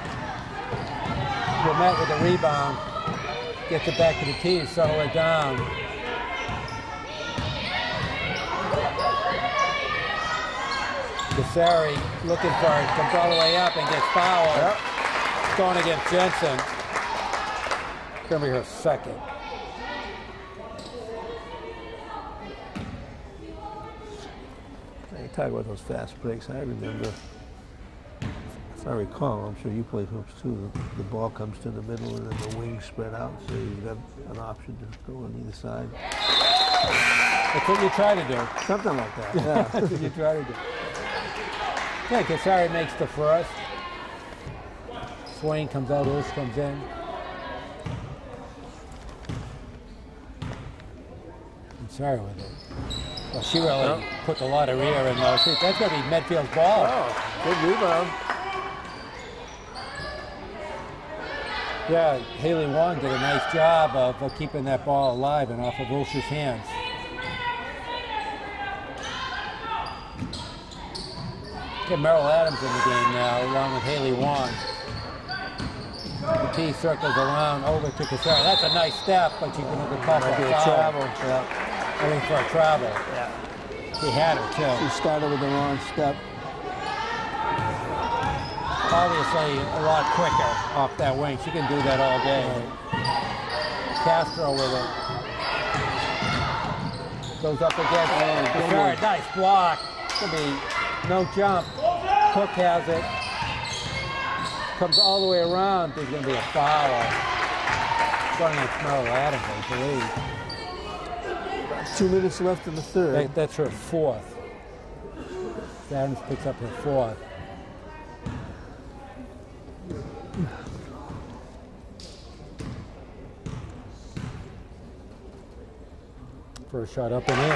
Met with the rebound. Gets it back to the team, settle it down. Casseri looking for it, comes all the way up and gets fouled. Yep. Going against Jensen. Going to be her second. You talk about those fast breaks. I remember, if I recall, I'm sure you played hoops too, the ball comes to the middle and then the wings spread out, so you've got an option to go on either side. That's what you try to do. Something like that, yeah. That's what you try to do. Yeah, Casseri makes the first. Swain comes out, Ulsh comes in. Casseri with it. Well, she really put a lot of rear in those. That's going to be Medfield's ball. Oh, good rebound. Yeah, Haley Wong did a nice job of keeping that ball alive and off of Ulsh's hands. Get Merrill Adams in the game now, along with Haley Wong. The T circles around over to Casseri. That's a nice step, but she's going to call for a travel. Yeah. I mean, for a travel. Yeah. She had her, too. She started with the wrong step. Obviously, a lot quicker off that wing. She can do that all day. Castro with it. Goes up against Casseri. Nice block. Could be no jump. Cook has it. Comes all the way around. There's going to be a foul. Going against Merrill Adams, I believe. 2 minutes left in the third. That's her fourth. Adams picks up her fourth. First shot up and in.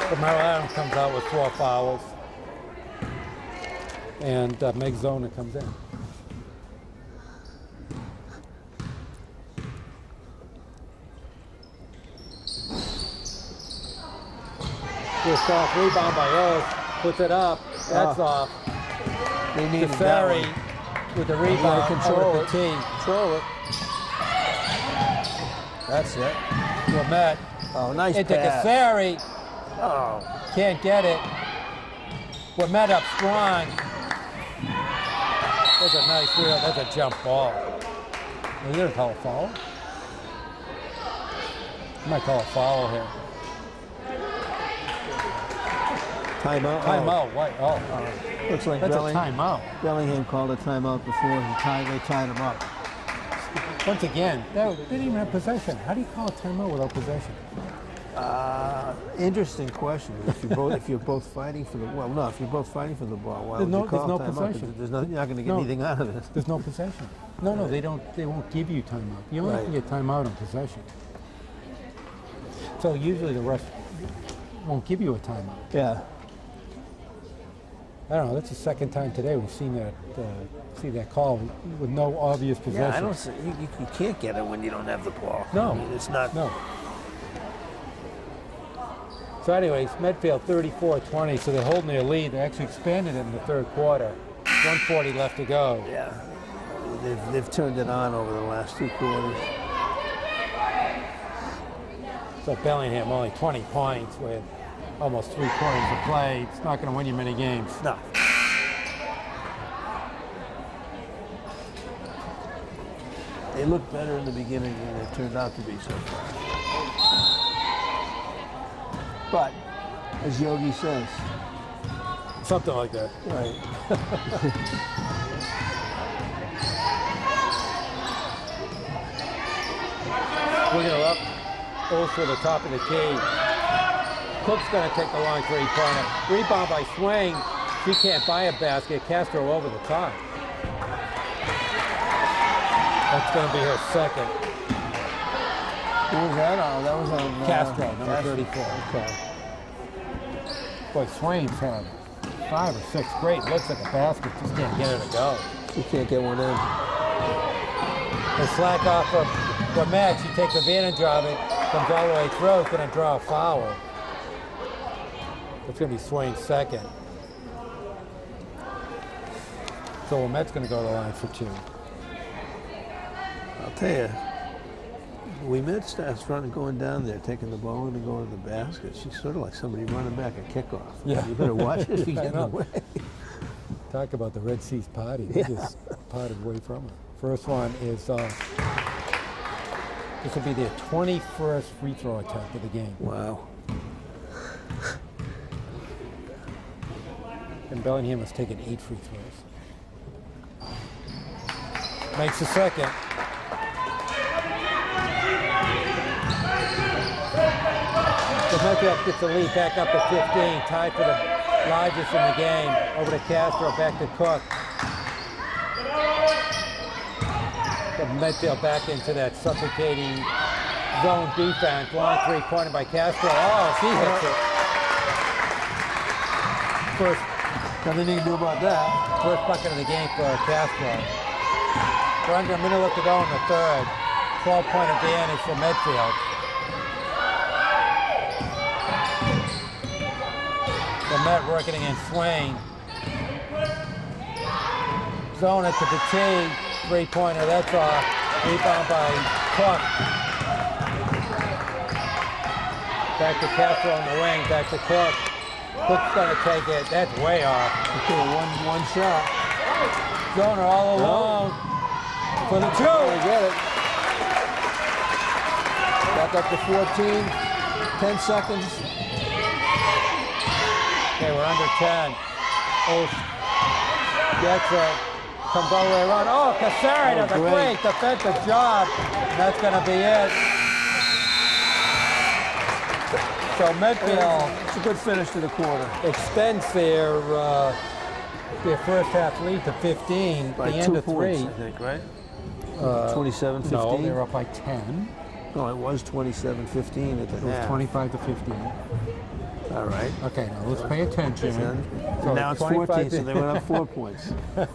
But Merrill Adams comes out with 4 fouls. And Meg Zona comes in. First off, rebound by Oath. Puts it up. That's off. They need Ferry with the rebound. Control it. Control it. That's it. Lamette. Oh, nice into pass. Cassari. Oh. Can't get it. Lamette up strong. That's a nice real. That's a jump ball. Are you going to call a foul? I might call a foul here. Timeout. Timeout. What? Oh. Looks like That's a timeout. Bellingham called a timeout before they tied him up. Once again, they didn't even have possession. How do you call a timeout without possession? Interesting question. If you're both fighting for the if you're both fighting for the ball, why would you call there's no timeout? possession. You're not going to get anything out of this. There's no possession. No, they don't. They won't give you timeout. You only can get timeout on possession. So usually the ref won't give you a timeout. Yeah. I don't know. That's the second time today we've seen that call with no obvious possession. Yeah, I don't see, you can't get it when you don't have the ball. No, I mean, it's not. No. So, anyways, Medfield 34-20. So they're holding their lead. They actually expanded it in the third quarter. 1:40 left to go. Yeah, they've turned it on over the last 2 quarters. So Bellingham only 20 points with almost 3 quarters to play. It's not going to win you many games. No. They looked better in the beginning than they've turned out to be so far. But, as Yogi says, something like that. Right. Swing it up. Goes for the top of the key. Cook's going to take the long 3-pointer. Rebound by Swing. She can't buy a basket. Castro over the top. That's going to be her second. Who was that on? That was on Castro, number 34. Okay. Boy, Swain's had 5 or 6 great looks at the basket. Just can't get her to go. You can't get one in. They slack off of Lamette. She takes advantage of it. Comes all the way through. It's going to draw a foul. It's going to be Swain's second. So Lamette's going to go to the line for 2. I'll tell you, Lamette starts running, going down there, taking the ball and going to the basket. She's sort of like somebody running back a kickoff. Yeah. You better watch it if you get in the way. Talk about the Red Sea's party. They just potted away from her. First one is, this will be their 21st free throw attempt of the game. Wow. And Bellingham has taken 8 free throws. Makes the second. The Medfield gets the lead back up to 15, tied for the largest in the game. Over to Castro, back to Cook. The Medfield back into that suffocating zone defense. Long 3-pointer by Castro. Oh, she hits it. First, nothing you can do about that. First bucket of the game for Castro. We're under a minute left to go in the third. 12-point advantage for Medfield. Lamette working against Swain. Zone it to Petit. 3-pointer, that's off. Rebound by Cook. Back to Castro on the wing, back to Cook. Cook's going to take it. That's way off. Okay, one shot. Zoner all alone for the 2. They get it. Back up to 14. 10 seconds. Okay, we're under 10. Oath gets it. Comes all the way around. Oh, Cassari does a great defensive job. And that's going to be it. So Medfield, it's a good finish to the quarter. Extends their first half lead to 15. By the 2 end of points, 3. I think, right? 27-15. No, they're up by 10. No, it was 27-15 at the half. It was 25 to 15. All right. Okay, now let's pay attention. So now it's 14, so they went up 4 points. It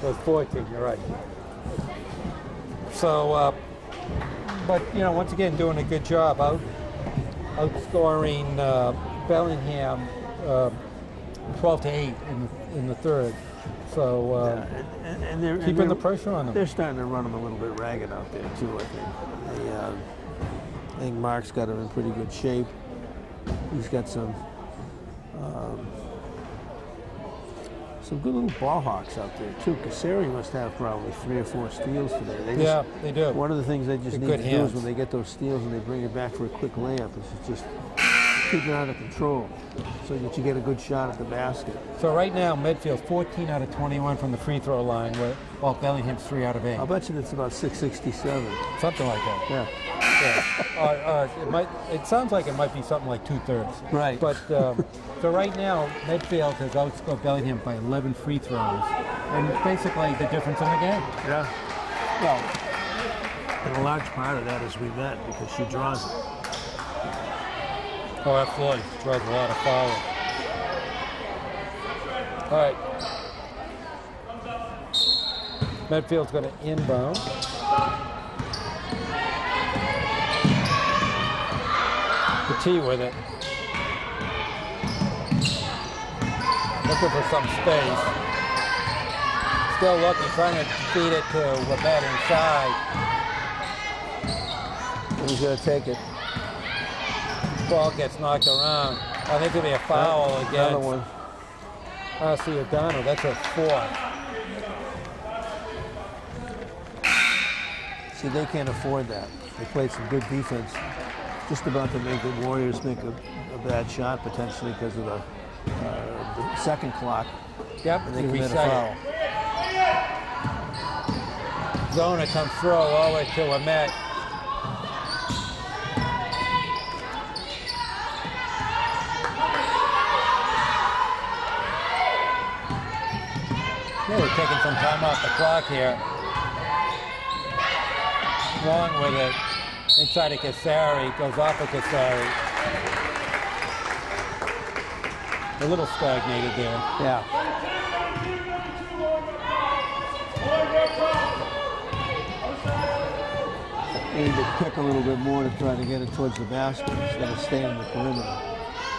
was 14, you're right. So, but, you know, once again, doing a good job outscoring Bellingham 12 to 8 in the third. So and they're keeping the pressure on them. They're starting to run them a little bit ragged out there too. I think. I think Mark's got them in pretty good shape. He's got some good little ball hawks out there too. Cassari must have probably 3 or 4 steals today. They do. One of the things they just need to do is when they get those steals and they bring it back for a quick layup, is just keep it under control so that you get a good shot at the basket. So right now, Medfield 14 out of 21 from the free throw line, while Bellingham's 3 out of 8. I'll bet you it's about 667. Something like that. Yeah. It sounds like it might be something like 2/3. Right. But so right now, Medfield has outscored Bellingham by 11 free throws, and basically the difference in the game. Yeah. Well, and a large part of that is Rivette because she draws it. Oh, absolutely. She draws a lot of fouls. All right. Medfield's going to inbound. Petit with it. Looking for some space. Still looking, trying to feed it to Lamette inside. He's going to take it. Ball gets knocked around. I think there'll be a foul against another one. O'Donnell. That's her 4th. See, they can't afford that. They played some good defense. Just about to make the Warriors make a bad shot potentially because of the second clock. Yep, and they commit a foul. Zona comes through all the way to Lamette. Yeah, we're taking some time off the clock here. Long with it. Inside of Cassari, goes off of Cassari. A little stagnated there. Yeah. Need to pick a little bit more to try to get it towards the basket. He's got to stay in the perimeter. All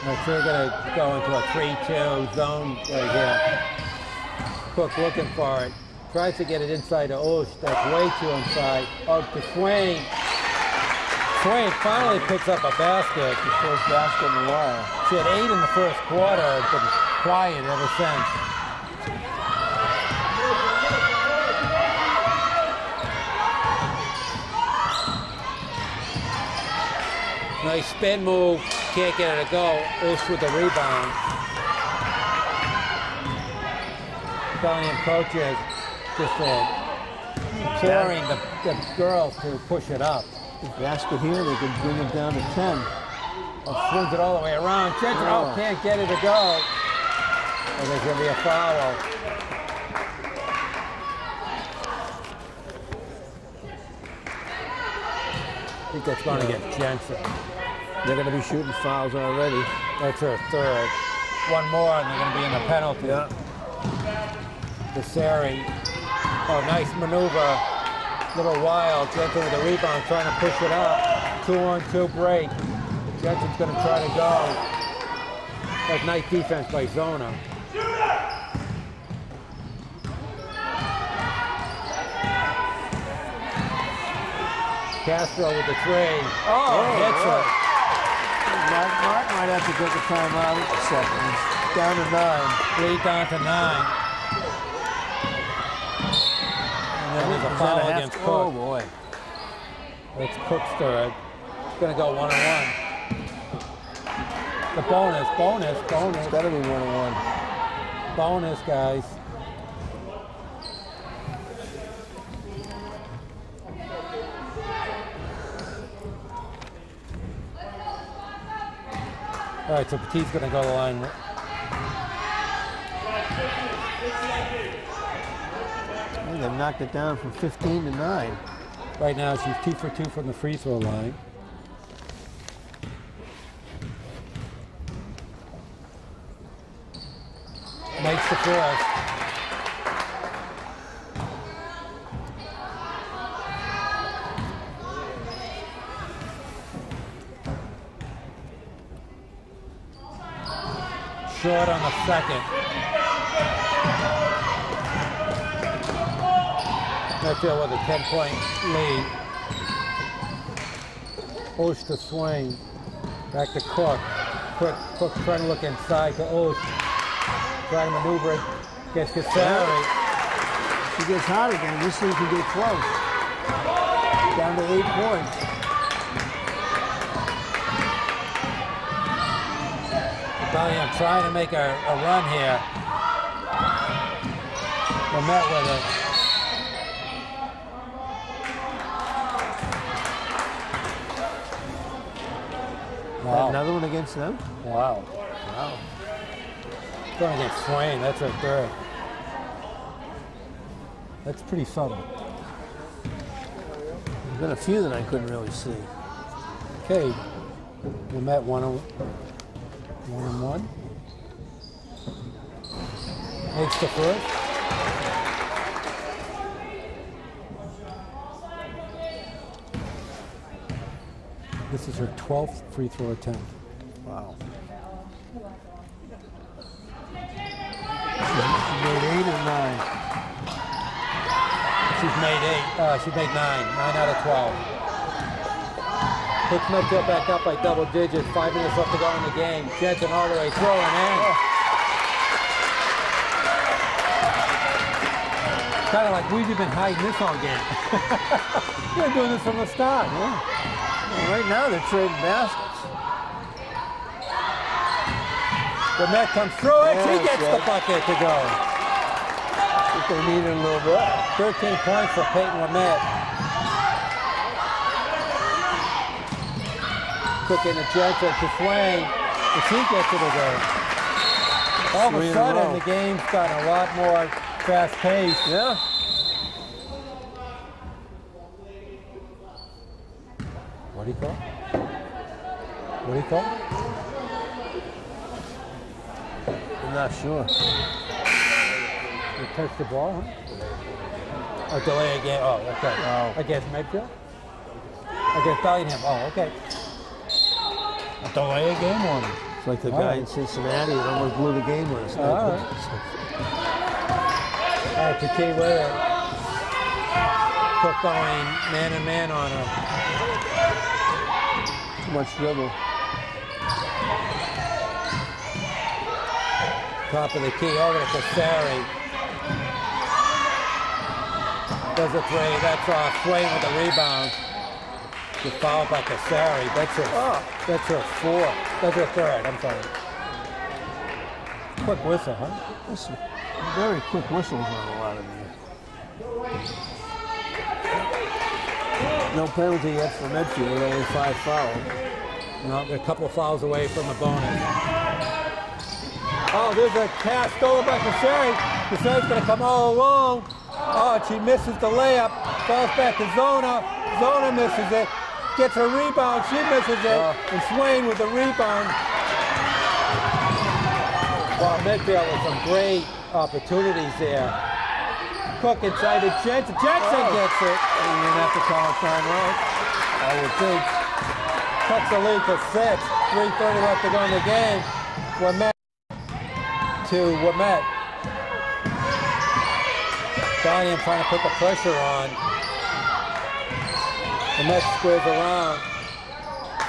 right, so we're going to go into a 3-2 zone right here. Cook looking for it. Tries to get it inside to Osh. That's way too inside. Oh, to Swain. Swain finally picks up a basket. The first basket in a while. She had 8 in the first quarter, but quiet ever since. Nice spin move. Can't get it to go. Osh with the rebound. Bellingham coaches just imploring the girls to push it up. The basket here, they could bring it down to 10. Swings it all the way around. Can't get it to go. And there's going to be a foul. I think that's going to get Jensen. They're going to be shooting fouls already. That's her 3rd. One more, and they're going to be in the penalty. Yeah. Cassari. Oh, nice maneuver. Little wild. Jensen with the rebound, trying to push it up. 2-on-2 break. Jensen's going to try to go. That's nice defense by Zona. Castro with the 3. Oh, hits it. Mark might have to get the timeout at the second. He's down to 9. Lead down to 9. And then there's a foul against Cook. Oh, boy. That's Cook's 3rd. It's going to go 1-on-1. The bonus. It's got to be 1-on-1. Bonus, guys. All right, so Petit's going to go to the line. Well, they've knocked it down from 15 to 9. Right now, she's 2 for 2 from the free throw line. Makes the first. Short on the second. Medfield with a 10-point lead. Osh to Swain. Back to Cook. Cook trying to look inside to Osh. Trying to maneuver it. Gets Cassari. She gets hot again. This thing can get close. Down to 8 points. Bellingham trying to make a run here. Met with it. Wow. Another one against them? Wow. Wow. Going against Swain, that's her third. That's pretty subtle. There's been a few that I couldn't really see. Okay. We met 1-on-1. Makes the first. This is her 12th free throw attempt. Wow. She made 8 or 9? She's made 8. She made 9. 9 out of 12. Puts Medfield back up by double digits. 5 minutes left to go in the game. Jensen all the way throwing in. Kind of like we've been hiding this all game. We're doing this from the start. Yeah. Well, right now they're trading baskets. The Met comes through it. Yeah, She gets the bucket to go. If they need it a little bit. 13 points for Peyton Lamette. Cooking the Jensen to Swain. And she gets it to go. All of a sudden, the game's got a lot more fast pace. Yeah. What do you call? What do you call? I'm not sure. You touch the ball, huh? Oh, delay a game. Oh, okay. Oh. Against Medfield? Against Bellingham. Oh, okay. A delay a game warning. It's like the guy in Cincinnati that almost blew the game with us. All right. All right, Piquet with it. Cook going man-to-man on her. Too much dribble. Top of the key, over to Cassari. Does a 3, that's off. Swain with the rebound. Get fouled by Cassari. That's her 4th. That's her 3rd, I'm sorry. Quick whistle, huh? That's very quick whistles on a lot of these. No penalty yet for Medfield, only 5 fouls. No, they're a couple of fouls away from the bonus. Oh, there's a pass stolen by Cassari. Cassari's going to come all along. Oh, she misses the layup. Falls back to Zona. Zona misses it. Gets a rebound. She misses it. And Swain with the rebound. Well, Medfield with some great opportunities there. Cook inside to Jensen. Jensen gets it. And you're going to have to call a timeout, I would think. Cuts the lead to 6. 3:30 left to go in the game. Wamet to Wamet. Bellingham trying to put the pressure on. Wamet squares around.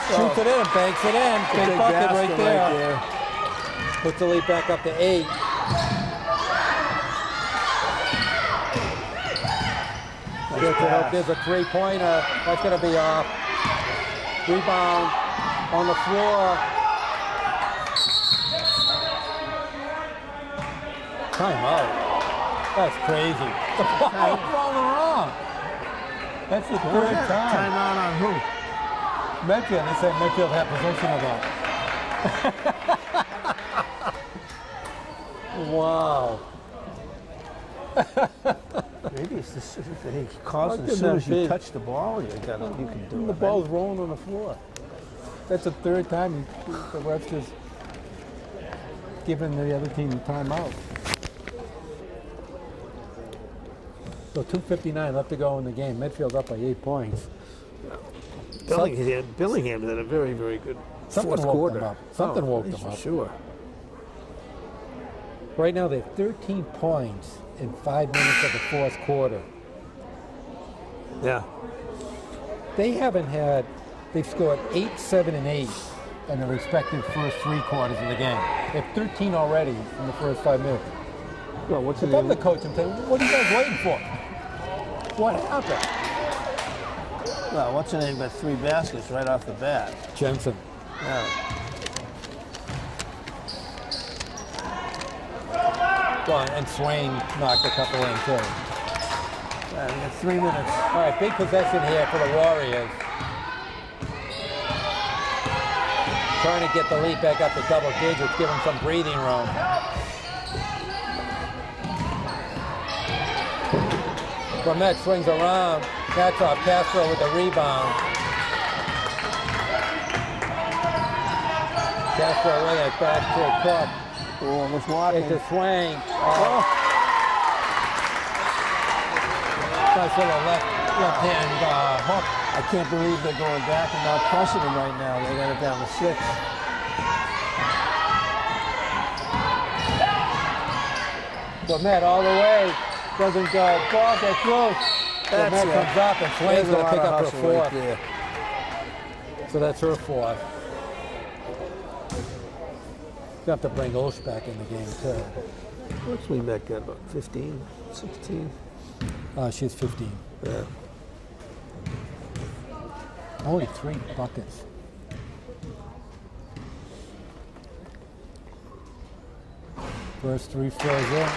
Shoots it in, banks it in. Big bucket right there. Puts the lead back up to 8. There's a 3-pointer. That's going to be off. Rebound on the floor. Timeout. That's crazy. The ball's rolling around. That's the 3rd time. Timeout on who? Medfield. They said Medfield had possession of that. Wow. Maybe it's the he calls it as soon as you touch the ball, you can do it. The ball's rolling on the floor. That's the third time the ref's just giving the other team the timeout. So 2:59 left to go in the game. Medfield up by 8 points. Bellingham had a very, very good fourth quarter. Something woke them up. Sure. Right now they have 13 points in 5 minutes of the fourth quarter. Yeah. They've scored 8, 7, and 8 in the respective first 3 quarters of the game. They have 13 already in the first 5 minutes. Well, what's if I'm the coach, I'm saying, what are you guys waiting for? What happened? Well, what's her name got 3 baskets right off the bat? Jensen. Yeah. Well, and Swain knocked a couple in too. Yeah, we got 3 minutes. All right, big possession here for the Warriors. Trying to get the lead back up to double digits, give them some breathing room. Bromet swings around. That's off Castro with the rebound. Castro with it back to Cook. Oh, almost walking. It's a swing. Nice little left hand hook. I can't believe they're going back and not pressing him right now. They got it down to 6. Bromet all the way. Doesn't go. Ball gets loose. Bromet comes up and Swain's going to pick up her 4th. Right, so that's her 4th. You have to bring Osh back in the game too. What's we met got about 15, 16? She's 15. Yeah. Only 3 buckets. First 3 fills in.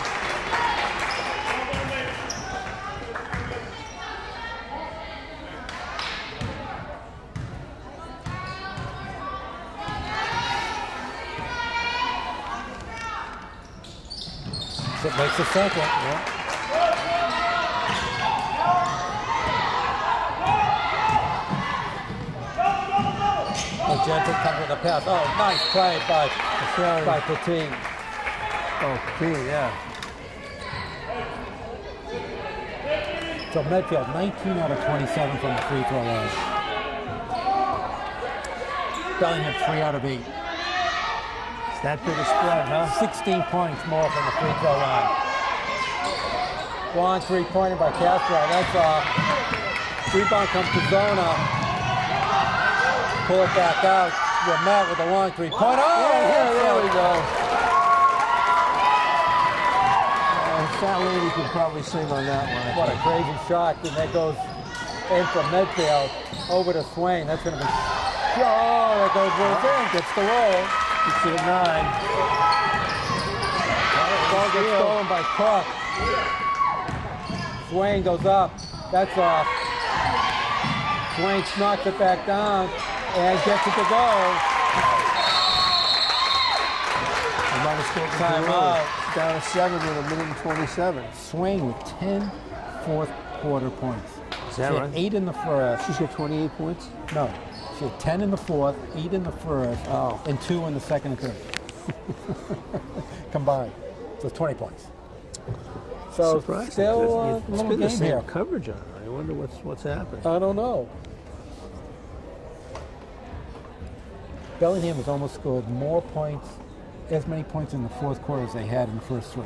So it makes a second. Yeah. Jensen comes with a pass. Oh, nice play by Petit. Oh, Petit, yeah. So Medfield, 19 out of 27 from the free throw line. Bellingham, 3 out of 8. It's that big a spread, huh? 16 points more from the free throw line. Long 3-pointer by Castro. That's off. Rebound comes to Zona. Pull it back out. We're met with a long 3-pointer. Oh, there we go. That lady could probably sing on that one. What a crazy shot. And that goes in from Medfield over to Swain. That's going to be... Oh, that goes where it's in. Gets the roll. It's at 9. Ball gets stolen by Cook. Swain goes up. That's off. Swain knocks it back down and gets it to go. Timeout. Down to 7 with a minute and 27. Swain with 10 fourth quarter points. Is that right? 8 in the first. She's got 28 points? No. She had 10 in the fourth, 8 in the first, and 2 in the second and third. Combined. So 20 points. So surprising. Still It's little been game the same here. coverage on her. I wonder what's happened. I don't know. Bellingham has almost scored more points, as many points in the fourth quarter as they had in the first 3.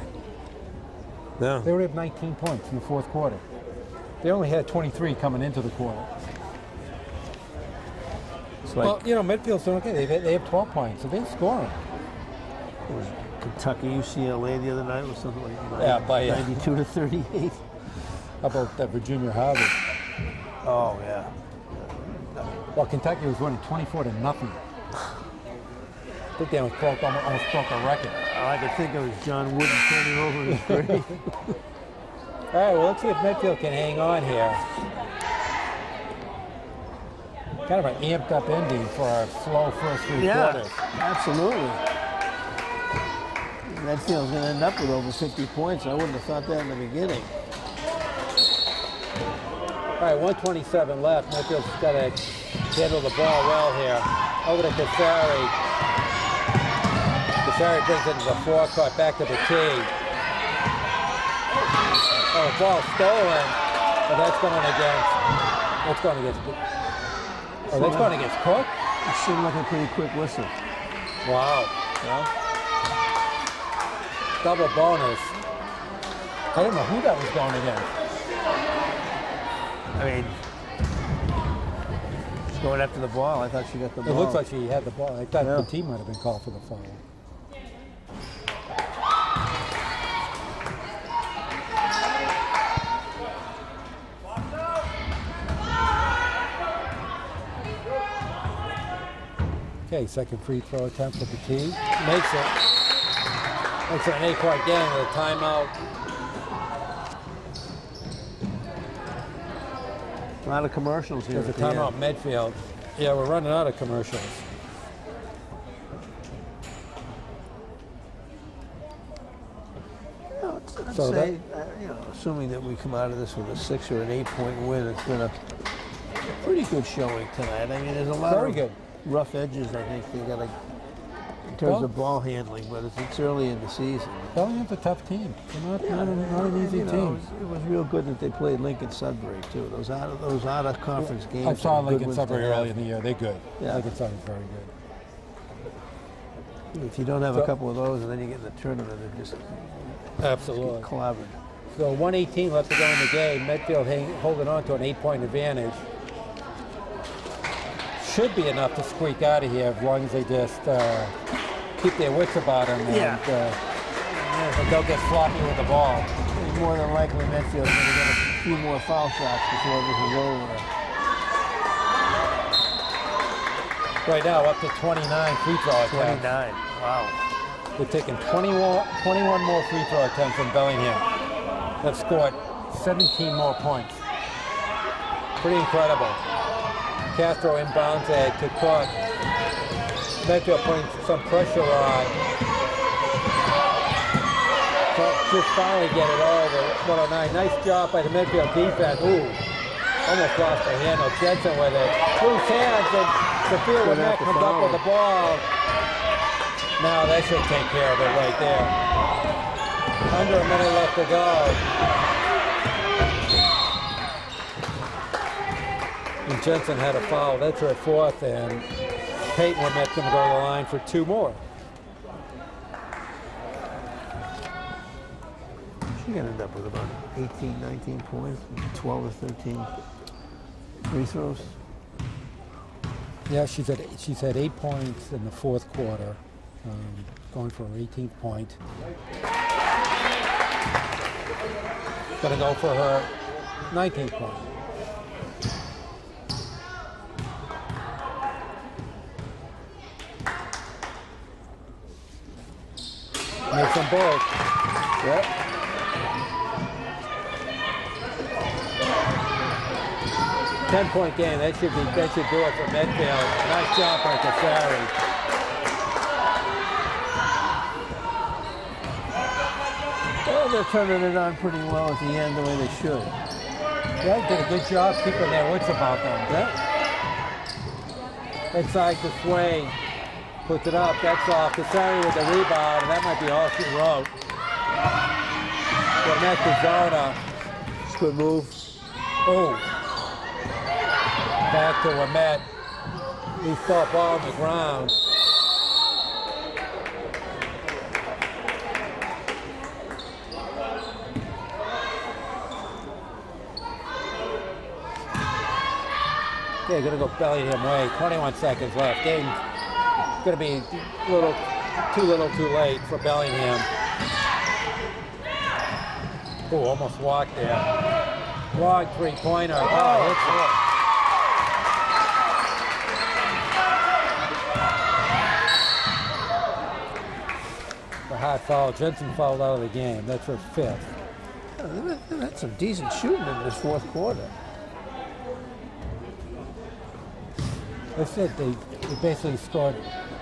Yeah. They already have 19 points in the fourth quarter. They only had 23 coming into the quarter. Well, you know, Medfield's doing okay. They have 12 points, so they're scoring. Was Kentucky UCLA the other night was something like by 92 to 38. How about that Virginia Harvard? Oh yeah. Well, Kentucky was winning 24 to nothing. I think they almost broke a record. All I could think of was John Wooden turning over his grave. All right, well, let's see if Medfield can hang on here. Kind of an amped up ending for a slow first 3 quarters. Absolutely. Medfield's going to end up with over 50 points. I wouldn't have thought that in the beginning. All right, 1:27 left. Medfield's got to handle the ball well here. Over to Cassari. Cassari brings it to the forecourt, back to the tee. Oh, ball stolen. But that's going against. That's going against. Oh, that's going against Cook? It seemed like a pretty quick whistle. Wow. Yeah. Double bonus. I don't know who that was going against. I mean, she's going after the ball. I thought she got the ball. It looks like she had the ball. I thought the team might have been called for the foul. Okay, second free throw attempt at the tee. Makes it. Makes it an 8-point game with a timeout. A lot of commercials here. There's a timeout Medfield. Yeah, we're running out of commercials. I'd say, you know, assuming that we come out of this with a 6 or an 8-point win, it's been a pretty good showing tonight. I mean, there's a lot of rough edges, I think, they got to, in terms of ball handling, but it's early in the season. Bellingham's a tough team. They're not an easy team. It was real good that they played Lincoln Sudbury too. Those out of conference games. I saw Lincoln Sudbury early in the year. They're good. Yeah. Lincoln Sudbury's very good. If you don't have a couple of those and then you get in the tournament, it just absolutely get clobbered. So 1:18 left to go in the game. Medfield holding on to an 8-point advantage. Should be enough to squeak out of here as long as they just keep their wits about them and don't get sloppy with the ball. It's more than likely Medfield's going to get a few more foul shots before this is over. Right now, up to 29 free throw attempts. 29, wow. They're taking 21 more free throw attempts in Bellingham. They've scored 17 more points. Pretty incredible. Castro inbounds it to Cook. Medfield putting some pressure on. So just finally get it over. 109. Nice job by the Medfield defense. Ooh, almost lost the handle. Jensen with it. Loose hands, and Sophia Wimet comes up with the ball. Now that should take care of it right there. Under a minute left to go. And Jensen had a foul. That's her 4th, and Peyton Wimet going to go to the line for 2 more. She going to end up with about 18, 19 points, 12 or 13 free throws. Yeah, she's had 8 points in the 4th quarter, going for her 18th point. Going to go for her 19th point. Makes them both. Yep. Ten-point game. That should do it for Medfield. Nice job by Cassari. Well, they're turning it on pretty well at the end, the way they should. Yeah, did a good job keeping their wits about them. Yeah. Inside to Swain. Puts it up, that's off. Cassari with the rebound, and that might be all she wrote. Wimet to Zona. Good move. Oh. Back to Wimet. He fought ball on the ground. Okay, gonna go Bellingham way. 21 seconds left. Game going to be too little too late for Bellingham. Oh, almost walked there. Long three-pointer. Oh, hits it. A hot foul. Jensen fouled out of the game. That's her 5th. They've had some decent shooting in this 4th quarter. They said they basically scored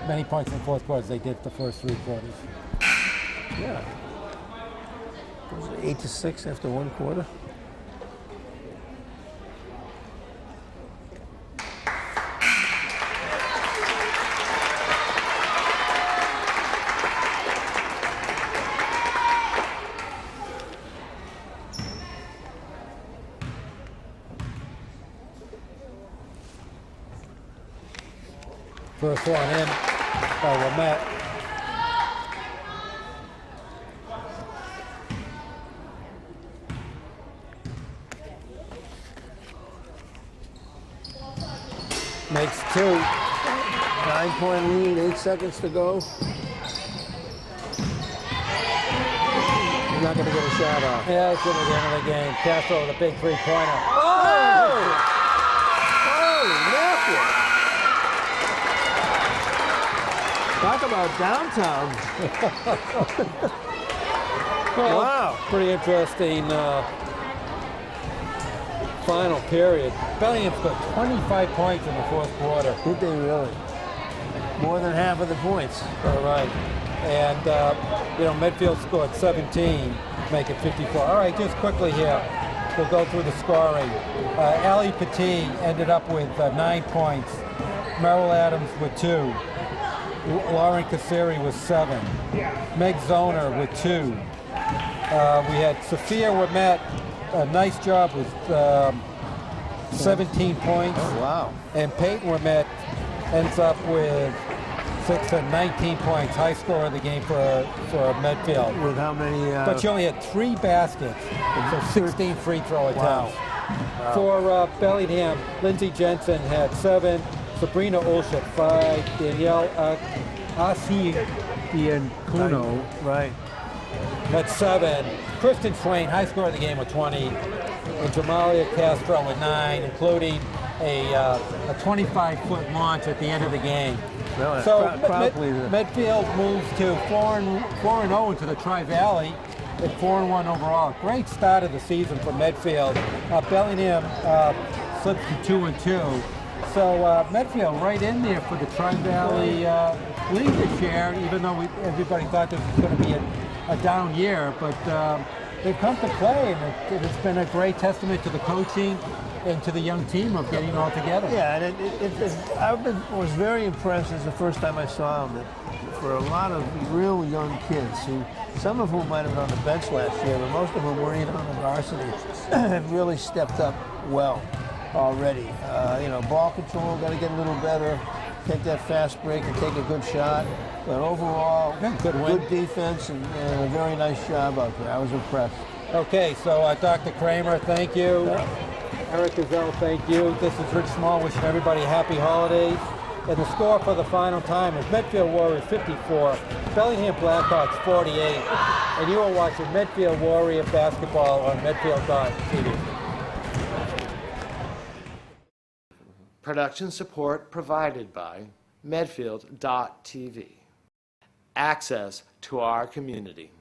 many points in the fourth quarter as they did the first 3 quarters. Yeah. Was it 8-6 after 1 quarter? First one in by Lamette. Makes 2. 9-point lead, 8 seconds to go. He's not going to get a shot off. Yeah, it's in the end of the game. Castro with a big 3-pointer. Oh! Holy Medfield! Talk about downtown. Well, wow. Pretty interesting final period. Bellingham scored 25 points in the fourth quarter. Did they really? More than half of the points. All right. And, Medfield scored 17, make it 54. All right, just quickly here, we'll go through the scoring. Ali Petit ended up with 9 points. Merrill Adams with 2. Lauren Kasseri with 7. Meg Zoner with 2. We had Sophia Wimette, a nice job with 17 points. Oh, wow. And Peyton Wimette ends up with 6 and 19 points, high score of the game for Medfield. With how many? But she only had 3 baskets, so 16 free throw attempts. Wow. For Bellingham, Lindsay Jensen had 7, Sabrina Olship 5, Danielle Asidiancuno Right. had 7, Kristen Swain, high score of the game with 20, and Jamalia Castro with 9, including a 25-foot launch at the end of the game. Well, So Medfield moves to 4-0 into the Tri-Valley at 4-1 overall. Great start of the season for Medfield. Bellingham slips to 2-2. So Medfield right in there for the Tri-Valley league this year, even though everybody thought this was going to be a down year. But they've come to play, and it's been a great testament to the coaching and to the young team of getting all together. Yeah, and I was very impressed as the first time I saw them, that for a lot of real young kids, some of whom might have been on the bench last year, but most of whom weren't even on the varsity, have really stepped up well already. Ball control, got to get a little better, take that fast break and take a good shot. But overall, good defense and a very nice job out there. I was impressed. Okay, so Dr. Kramer, thank you. Eric Gazelle, thank you. This is Rich Small wishing everybody happy holidays. And the score for the final time is Medfield Warriors 54, Bellingham Blackhawks 48. And you are watching Medfield Warrior basketball on Medfield.tv. Production support provided by Medfield.tv. Access to our community.